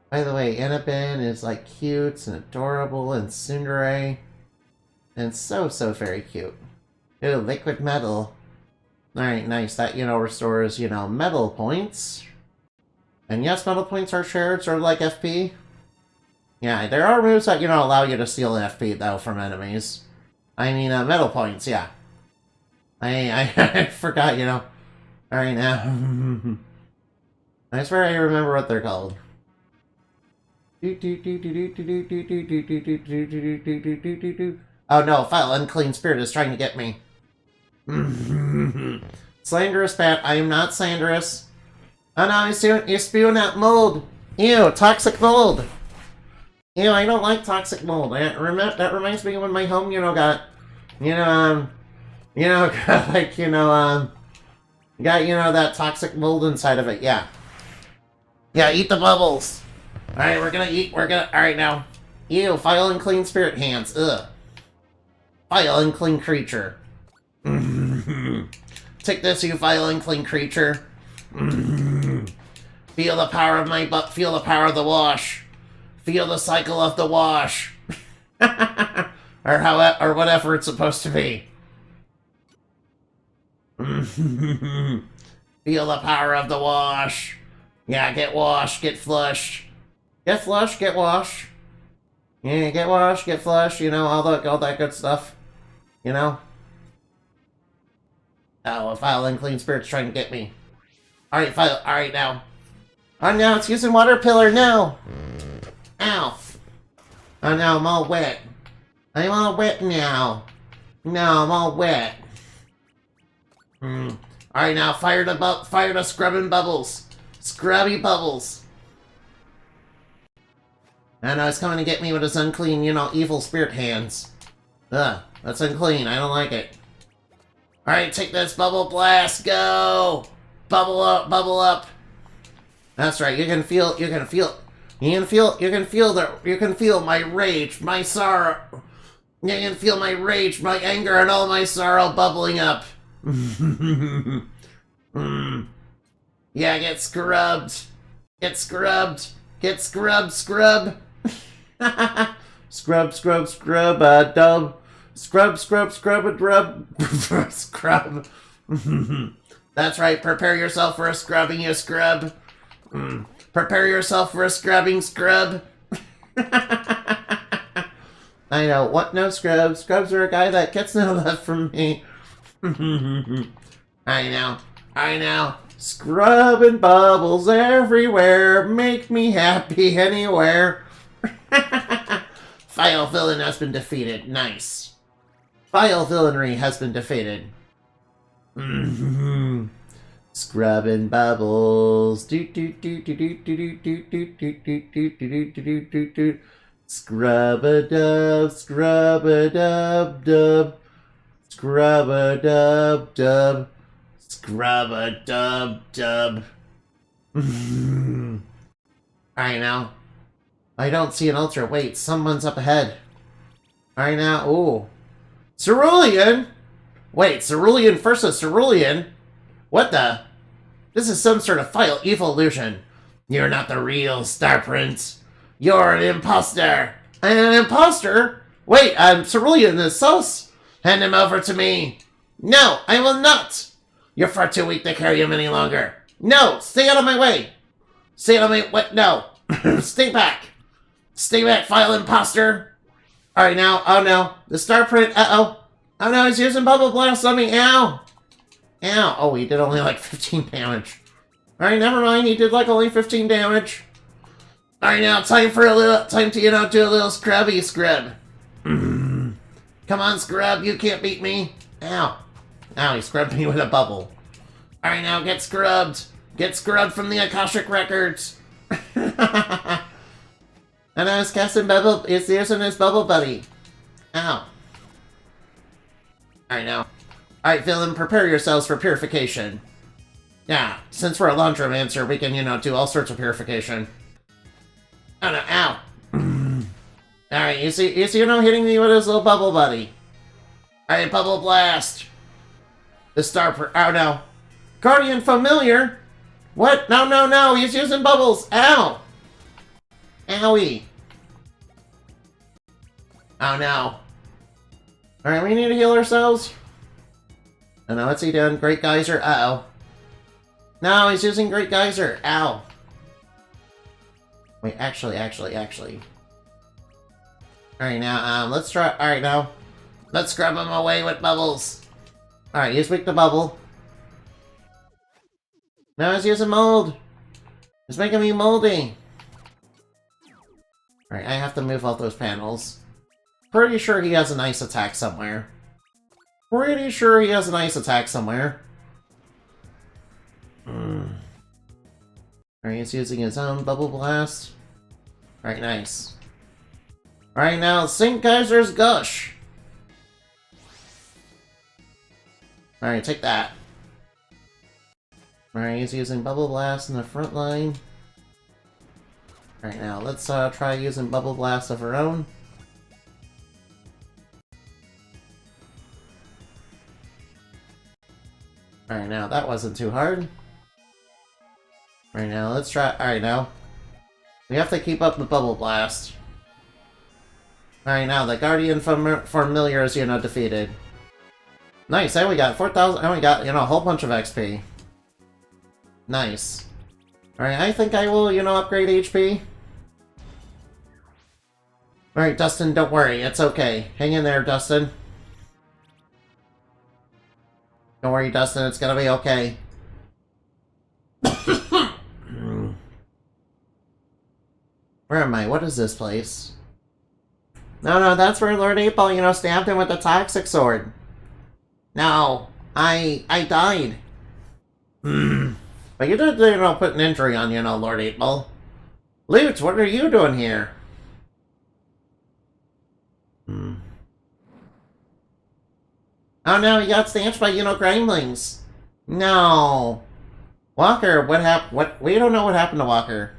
By the way, Inabin is like cute and adorable and tsundere. And so very cute. Ooh, liquid metal. Alright, nice. That, restores, metal points. And yes, metal points are shared, sort of like FP. Yeah, there are moves that, allow you to steal FP, though, from enemies. I mean, metal points, yeah. I forgot, Alright, now. I swear I remember what they're called. Oh no, foul unclean spirit is trying to get me. Slanderous bat, I am not slanderous. Oh no, you're spewing out mold. Ew, toxic mold. Ew, I don't like toxic mold. That reminds me of when my home, got, got, that toxic mold inside of it, yeah. Yeah, eat the bubbles. Alright, alright now. Ew, vile unclean spirit hands, ugh. Vile unclean creature. Take this, you vile unclean creature. Feel the power of my butt, feel the power of the wash. Feel the cycle of the wash. or whatever it's supposed to be. Feel the power of the wash. Yeah, get washed, get flushed. Get flushed, get washed. Yeah, get washed, get flushed, all that good stuff. Oh, a vile unclean spirit's trying to get me. Alright now. Oh no, it's using water pillar, no! Ow! Oh no, I'm all wet. I'm all wet now. No, I'm all wet. Alright now, fire the scrubbing bubbles. Scrubby bubbles. I know, he's coming to get me with his unclean, evil spirit hands. Ugh, that's unclean, I don't like it. Alright, take this bubble blast, go! Bubble up. That's right, you can feel my rage, my sorrow. You can feel my rage, my anger, and all my sorrow bubbling up. Yeah, get scrubbed. Get scrubbed. Get scrub. Scrub, a dub. Scrub, a drub. Scrub. That's right, prepare yourself for a scrubbing, you scrub. Prepare yourself for a scrubbing, scrub. I know, what? No scrubs. Scrubs are a guy that gets no love from me. I know. Scrubbing bubbles everywhere, make me happy anywhere. Vile villain has been defeated. Nice. Vile villainry has been defeated. Scrubbing bubbles. Scrub-a-dub, scrub-a-dub-dub. Scrub-a-dub-dub. Scrub-a-dub-dub. Alright now. I don't see an ultra. Wait, someone's up ahead. Alright now. Ooh. Cerulean? Wait, Cerulean versus Cerulean? What the? This is some sort of vile evolution. You're not the real Star Prince. You're an imposter. An imposter? Wait, Cerulean is sus. Hand him over to me. No, I will not. You're far too weak to carry him any longer. No! Stay out of my way! Stay out of my way! No! Stay back! Stay back, vile imposter! Alright, now. Oh, no. The star print. Uh-oh. Oh, no. He's using Bubble Blast on me. Ow! Ow. Oh, he did only like 15 damage. Alright, never mind. He did like only 15 damage. Alright, now. Time to, do a little scrubby scrub. Come on, scrub. You can't beat me. Ow. Ow, he scrubbed me with a bubble. Alright, now. Get scrubbed. Get scrubbed from the Akashic Records. And I was casting Bubble. It's using his Bubble Buddy. Ow. Alright, now. Alright, villain, prepare yourselves for purification. Yeah, since we're a laundromancer, we can, do all sorts of purification. Oh no, ow. Alright, you see, hitting me with his little Bubble Buddy. Alright, Bubble Blast. The oh no. Guardian Familiar? What? No, no, no, he's using bubbles. Ow. Owie. Oh no. Alright, we need to heal ourselves. Oh no, what's he doing? Great Geyser? Uh-oh. No, he's using Great Geyser. Ow. Wait, actually. Alright, now, let's try. Alright, now. Let's scrub him away with bubbles. Alright, he's weak to bubble. Now he's using mold. It's making me moldy. Alright, I have to move all those panels. Pretty sure he has an ice attack somewhere. Alright, he's using his own Bubble Blast. Alright, nice. Alright, now, Sink Geyser's Gush. Alright, take that. Alright, he's using Bubble Blast in the front line. Alright, now, let's try using Bubble Blast of our own. Alright, now, that wasn't too hard. Alright, now, let's try. Alright, now. We have to keep up the Bubble Blast. Alright, now, the Guardian Familiar is, defeated. Nice, and we got 4,000, and we got, a whole bunch of XP. Nice. Alright, I think I will, upgrade HP. Alright, Dustin, don't worry, it's okay. Hang in there, Dustin. Don't worry, Dustin, it's gonna be okay. Where am I? What is this place? No, that's where Lord April, stabbed him with the toxic sword. No, I died. But you did, put an injury on, Lord April. Lute, what are you doing here? Oh no, he got stanched by, Grimelings. No. Walker, what happened? We don't know what happened to Walker.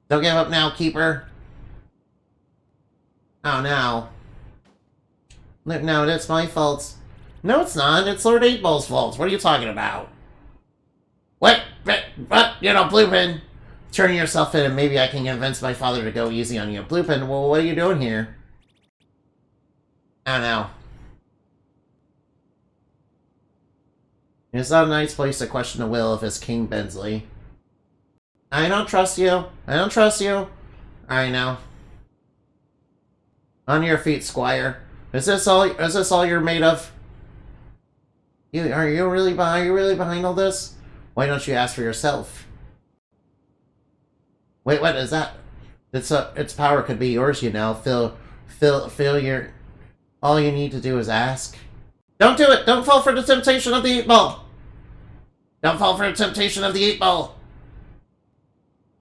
Don't give up now, Keeper. Oh no. No, that's my fault. No, it's not. It's Lord 8-Ball's fault. What are you talking about? What? Bluepin. Turn yourself in and maybe I can convince my father to go easy on you. Bluepin, well, what are you doing here? Oh no. It's not a nice place to question the will of his King Bensley. I don't trust you. I know. On your feet, Squire. Is this all you're made of? Are you really behind all this? Why don't you ask for yourself? Wait, what is that? Its power could be yours, Fill your... All you need to do is ask. Don't do it! Don't fall for the temptation of the 8-Ball! Don't fall for the temptation of the 8-Ball!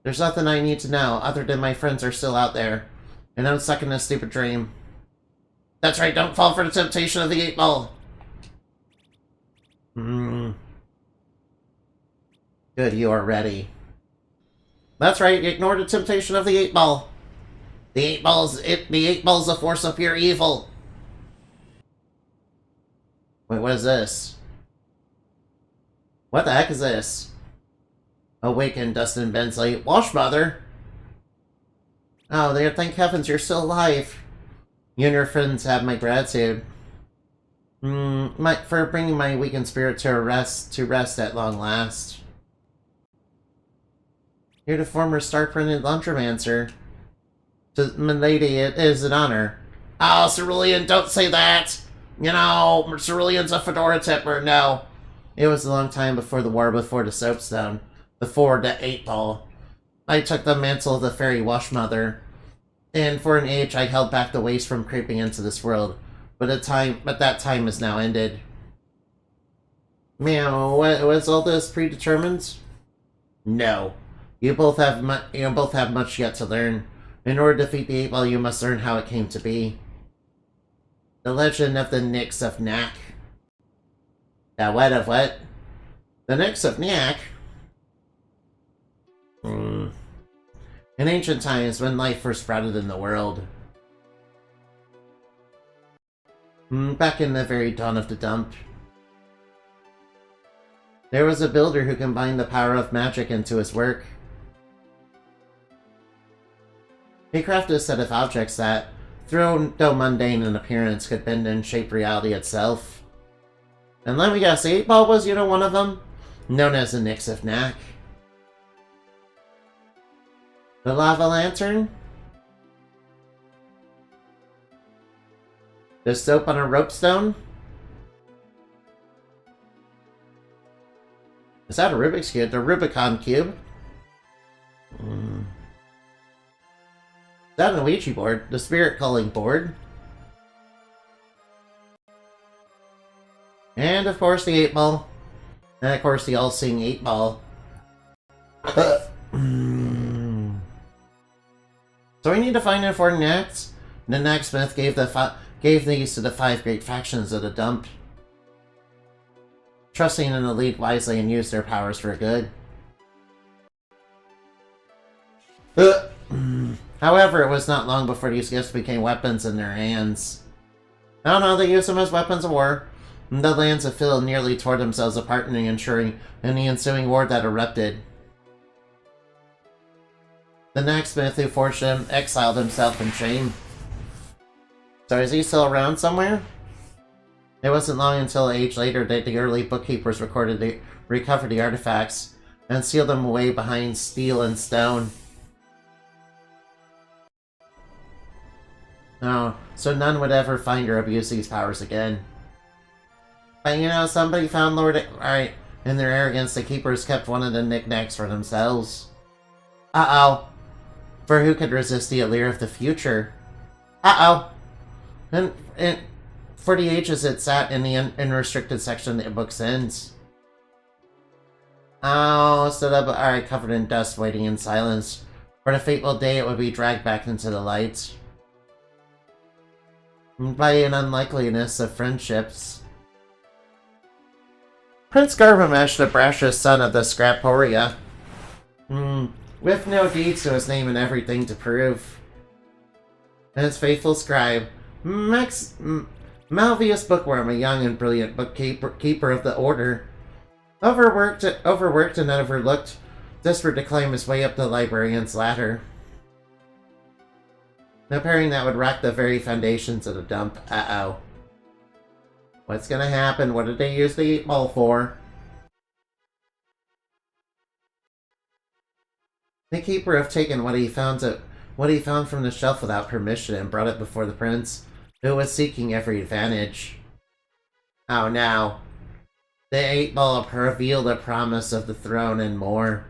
There's nothing I need to know, other than my friends are still out there. And I'm stuck in this stupid dream. That's right, don't fall for the temptation of the 8-Ball! Good, you are ready. That's right, ignore the temptation of the 8-Ball. The 8-Ball's the force of pure evil. Wait, what is this? What the heck is this? Awaken, Dustin Bensley. Wash, Mother! Oh, thank heavens you're still alive. You and your friends have my gratitude. For bringing my weakened spirit to rest at long last. You're the former star-printed laundromancer. To milady, it is an honor. Oh, Cerulean, don't say that! You know, Cerulean's a fedora tipper, no. It was a long time before the war, before the soapstone, before the 8-ball. I took the mantle of the fairy washmother, and for an age I held back the waste from creeping into this world. But that time is now ended. Meow, was all this predetermined? No. You both have much yet to learn. In order to defeat the 8-ball, you must learn how it came to be. The legend of the Nix of Knack. The what of what? The Nix of Knack? In ancient times, when life first sprouted in the world. Back in the very dawn of the dump. There was a builder who combined the power of magic into his work. He crafted a set of objects that, though mundane in appearance, could bend and shape reality itself. And let me guess, the 8-ball was, one of them? Known as the Nix of Knack. The lava lantern? The soap on a rope stone? Is that a Rubik's Cube? The Rubicon Cube? Is that an Ouija board? The Spirit Calling board? And of course the 8-ball. And of course the all-seeing 8-ball. So we need to find important acts. The Knacksmith gave these to the 5 great factions of the dump. Trusting in the lead wisely and use their powers for good. However, it was not long before these gifts became weapons in their hands. Oh no, they used them as weapons of war. The lands of Phil nearly tore themselves apart in the ensuing war that erupted. The Knacksmith who forged him exiled himself in shame. So is he still around somewhere? It wasn't long until an age later that the early bookkeepers recovered the artifacts and sealed them away behind steel and stone. Oh, so none would ever find or abuse these powers again. But somebody found Alright, in their arrogance, the keepers kept one of the knickknacks for themselves. Uh-oh. For who could resist the allure of the future? Uh-oh. And for the ages it sat in the unrestricted section of the book's ends. Oh, stood up, alright, covered in dust, waiting in silence. For the fateful day it would be dragged back into the light. By an unlikeliness of friendships. Prince Garbamesh, the brashest son of the Scraporia. With no deeds to his name and everything to prove. And his faithful scribe, Malvius Bookworm, a young and brilliant bookkeeper of the Order. Overworked and overlooked, desperate to climb his way up the librarian's ladder. A pairing that would rock the very foundations of the dump. Uh-oh. What's gonna happen? What did they use the 8-ball for? The keeper have taken what he found from the shelf without permission and brought it before the prince, who was seeking every advantage. Oh no. The 8-ball revealed a promise of the throne and more.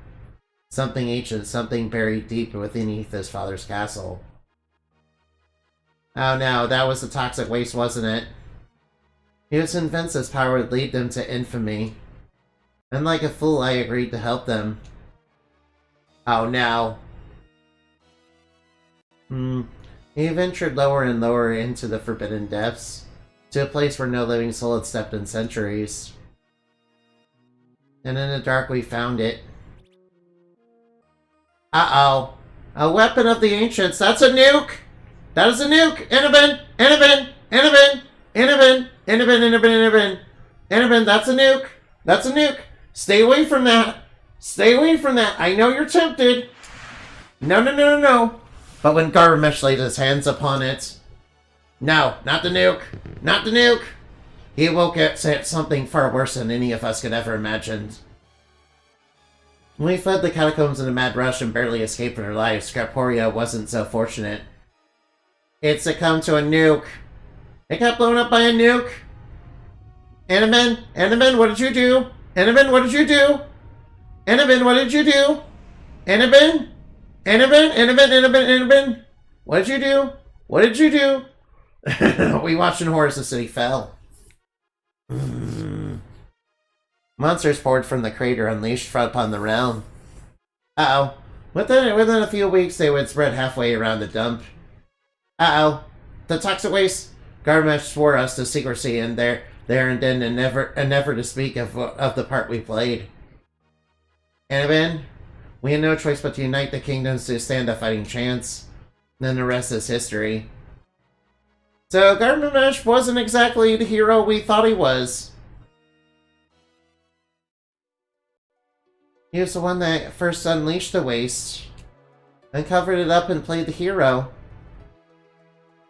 Something ancient, something buried deep beneath his father's castle. Oh no, that was the toxic waste, wasn't it? He was convinced his power would lead them to infamy. And like a fool, I agreed to help them. Oh no. He ventured lower and lower into the forbidden depths, to a place where no living soul had stepped in centuries. And in the dark we found it. Uh-oh. A weapon of the ancients. That's a nuke! That is a nuke! Inhibin! Inhibin! Inhibin! Inhibin! Inhibin! Inhibin! Inhibin! That's a nuke! That's a nuke! Stay away from that! Stay away from that! I know you're tempted! No, no, no, no, no! But when Garbamesh laid his hands upon it... No, not the nuke! Not the nuke! He awoke at something far worse than any of us could ever imagine. We fled the catacombs in a mad rush and barely escaped our lives. Scraporia wasn't so fortunate. It succumbed to a nuke. It got blown up by a nuke. Anaben, what did you do? Anaben, what did you do? Anaben, what did you do? Anaben? What did you do? What did you do? We watched in horror as the city fell. Monsters poured from the crater, unleashed upon the realm. Uh-oh. Within a few weeks, they would spread halfway around the dump. Uh-oh. The toxic waste. Garmesh swore us to secrecy and there and then and never to speak of the part we played. Anaben, we had no choice but to unite the kingdoms to stand a fighting chance. Then the rest is history. So Garmesh wasn't exactly the hero we thought he was. He was the one that first unleashed the waste, and covered it up and played the hero.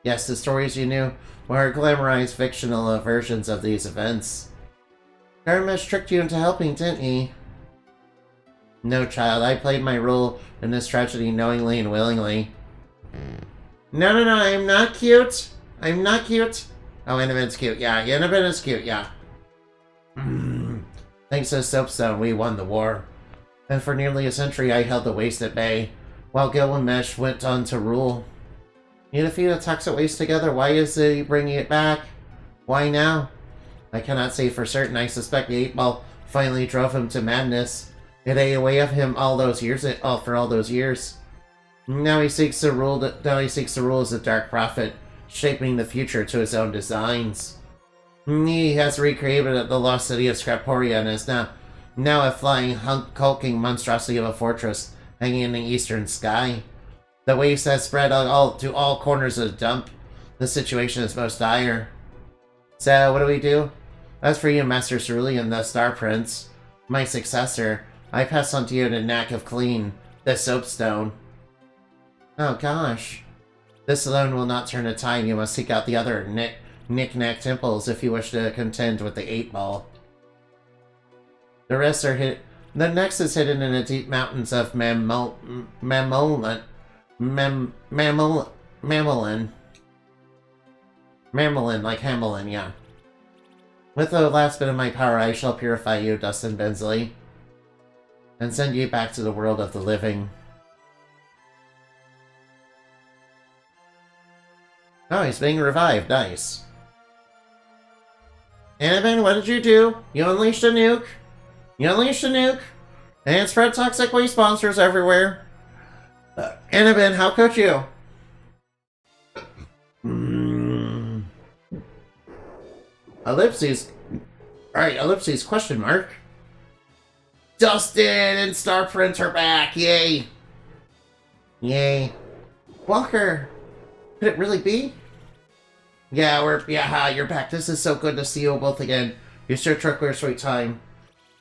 Yes, the stories you knew were glamorized fictional versions of these events. Garmesh tricked you into helping, didn't he? No, child, I played my role in this tragedy knowingly and willingly. No, I'm not cute. I'm not cute. Oh, Anaben's cute, yeah. Anaben is cute, yeah. Thanks to Soapstone, we won the war. And for nearly a century, I held the waste at bay, while Gilgamesh went on to rule. You defeated toxic waste together. Why is he bringing it back? Why now? I cannot say for certain. I suspect the 8-Ball finally drove him to madness. It ate away of him for all those years. Now he seeks to rule. As a dark prophet, shaping the future to his own designs. He has recreated the lost city of Scraporia and is now a flying, hulking monstrosity of a fortress hanging in the eastern sky. The waste has spread to all corners of the dump. The situation is most dire. So, what do we do? As for you, Master Cerulean, the Star Prince, my successor, I pass on to you the knack of clean, the soapstone. Oh gosh. This alone will not turn the tide. You must seek out the other knick-knack temples if you wish to contend with the 8-Ball. The rest are hidden. The next is hidden in the deep mountains of Mammolin. Mammolin, like Hamelin, yeah. With the last bit of my power, I shall purify you, Dustin Bensley, and send you back to the world of the living. Oh, he's being revived. Nice. Anaben, what did you do? You unleashed a nuke? And spread toxic waste monsters everywhere. Anaben, how could you? Ellipses. Alright, ellipses, question mark. Dustin and Starprint are back, yay! Yay. Walker, could it really be? Yeah, you're back. This is so good to see you both again. You sure took your sweet time.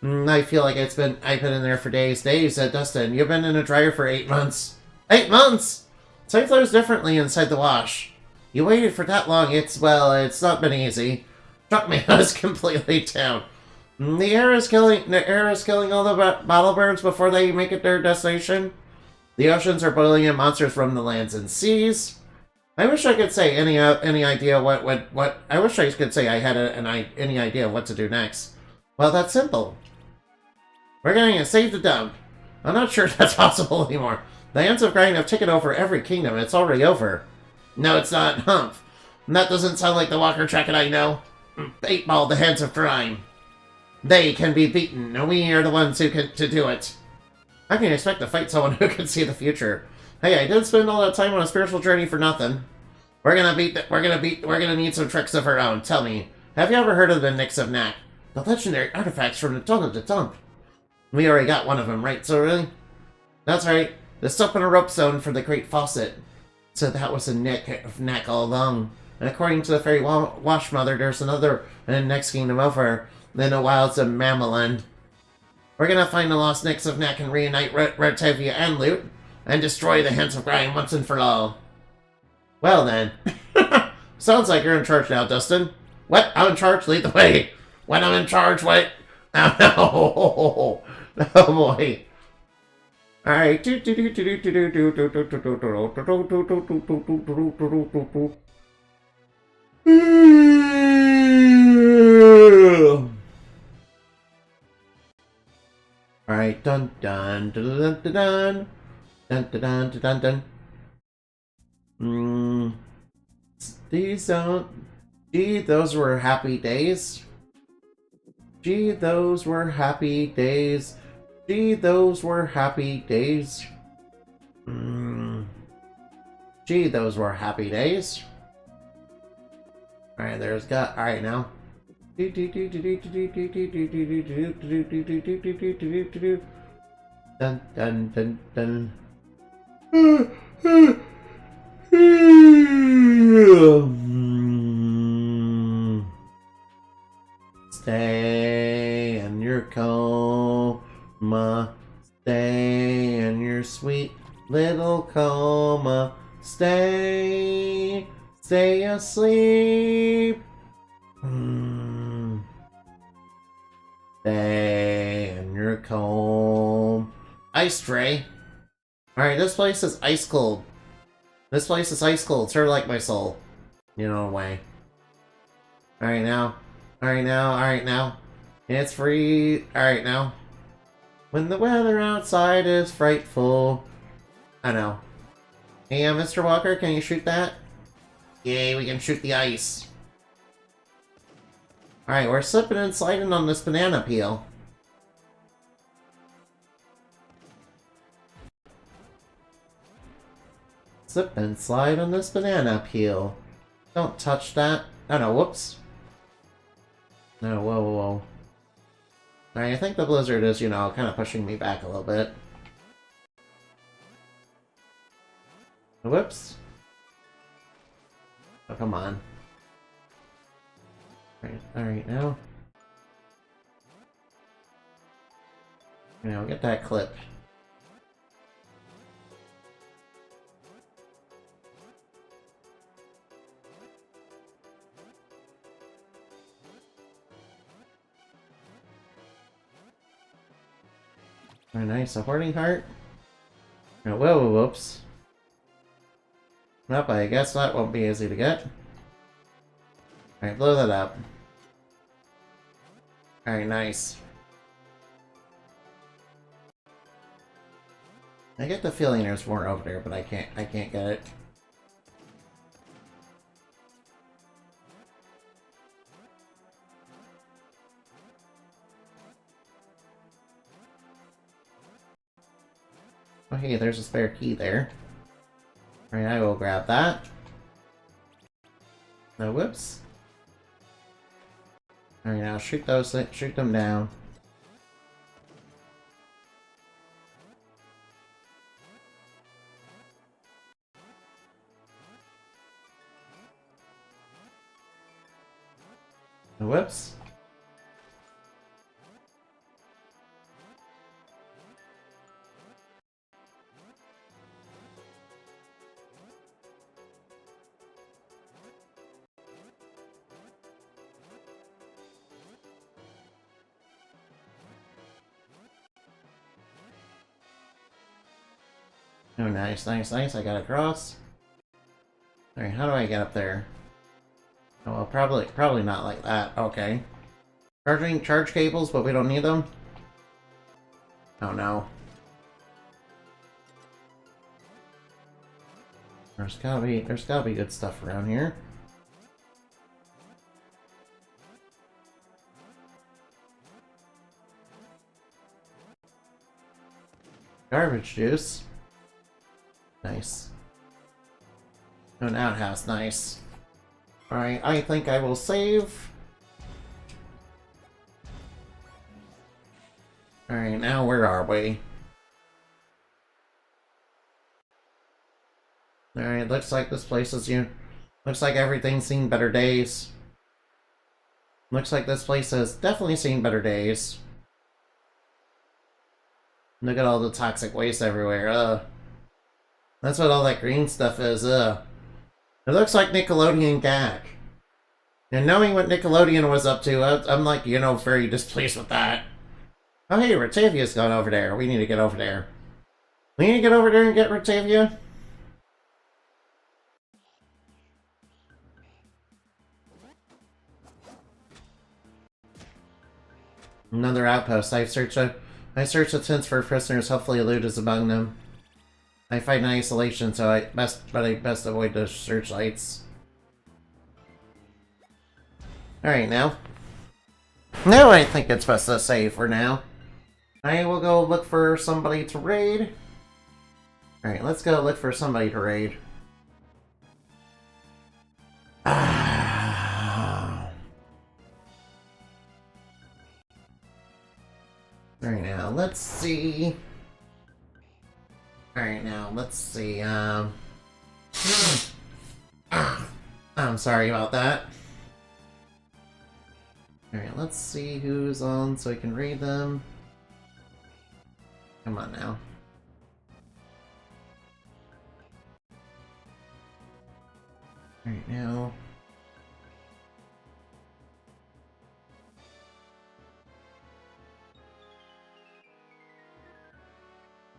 I feel like I've been in there for days. Dustin, you've been in a dryer for 8 months. 8 months! Time flows differently inside the wash. You waited for that long. It's not been easy. Struck me, I was completely down. The air is killing all the bottle birds before they make it their destination. The oceans are boiling and monsters from the lands and seas. I wish I could say any idea what I wish I could say I had any idea of what to do next. Well, that's simple. We're going to save the dump. I'm not sure that's possible anymore. The hands of Grind have taken over every kingdom. It's already over. No, it's not. Humph. That doesn't sound like the Walker Tracket I know. 8-Ball, the hands of Grime. They can be beaten, and we are the ones who can to do it. How can you expect to fight someone who can see the future? Hey, I didn't spend all that time on a spiritual journey for nothing. We're gonna need some tricks of our own. Tell me, have you ever heard of the Nix of Knack? The legendary artifacts from the dawn of the dump. We already got one of them, right, so really? That's right. The soap and a rope stone for the great Faucet. So that was a knack all along. And according to the fairy wash mother, there's another in the next kingdom over, in the wilds of Mammolin. We're gonna find the lost Nix of Knack and reunite Rotavia and Loot, and destroy the Hands of Grime once and for all. Well then. Sounds like you're in charge now, Dustin. What? I'm in charge? Lead the way. When I'm in charge, what? Oh, no. Oh boy. Alright. Alright, dun dun dun dun dun dun dun dun dun dun dun. These don't. Gee, those were happy days. Gee, those were happy days. Gee, those were happy days. Gee, those were happy days. Alright, there's got. Alright, now. Dun dun dun dun. Stay in your coma. Stay in your sweet little coma. Stay asleep. Stay in your coma. Ice tray. Alright, this place is ice cold. This place is ice cold, sort of like my soul. You know, in a way. Alright now. Alright now, alright now. It's free. Alright now. When the weather outside is frightful. I know. Hey, Mr. Walker, can you shoot that? Yay, we can shoot the ice. Alright, we're slipping and sliding on this banana peel. Slip and slide on this banana peel. Don't touch that. Oh no, whoops. No, whoa, whoa, whoa. Alright, I think the blizzard is, you know, kind of pushing me back a little bit. Whoops. Oh, come on. Alright, now. Now, get that clip. Very nice, a hoarding heart. Oh, whoa, whoops. Nope, I guess that won't be easy to get. Alright, blow that up. Alright, nice. I get the feeling there's more over there, but I can't get it. Oh hey, there's a spare key there. Alright, I will grab that. No, whoops. Alright, now shoot them down. No, whoops. Oh, nice, nice, nice. I got across. Alright, how do I get up there? Oh, well, probably not like that. Okay. Charge cables, but we don't need them? Oh, no. There's gotta be good stuff around here. Garbage juice. Nice. An outhouse, nice. Alright, I think I will save. Alright, now where are we? Alright, looks like this place is looks like everything's seen better days. Looks like this place has definitely seen better days. Look at all the toxic waste everywhere, That's what all that green stuff is, It looks like Nickelodeon gag. And knowing what Nickelodeon was up to, I'm like, you know, very displeased with that. Oh hey, Ratavia's gone over there. We need to get over there. We need to get over there and get Rotavia. Another outpost. I search the tents for prisoners. Hopefully loot is among them. I fight in isolation, so I best avoid those searchlights. Alright, now. Now I think it's best to save for now. I will go look for somebody to raid. Alright, let's go look for somebody to raid. Alright, now, let's see. Alright, now, let's see, I'm sorry about that. Alright, let's see who's on so I can read them. Come on now. Alright, now.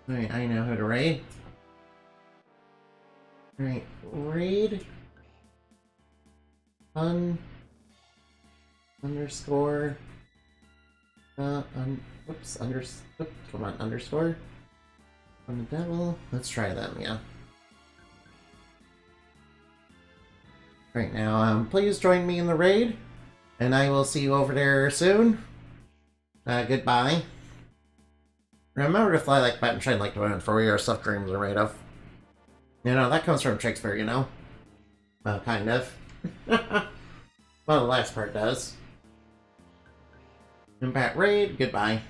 Alright, I know who to raid. Alright, raid. Underscore. Whoops, come on, underscore. On the devil. Let's try them, yeah. Right now, please join me in the raid, and I will see you over there soon. Goodbye. Remember to fly like bat and shine like the wind, for we are stuff dreams are made of. You know, that comes from Shakespeare, you know? Well, kind of. Well, the last part does. Impact raid, goodbye.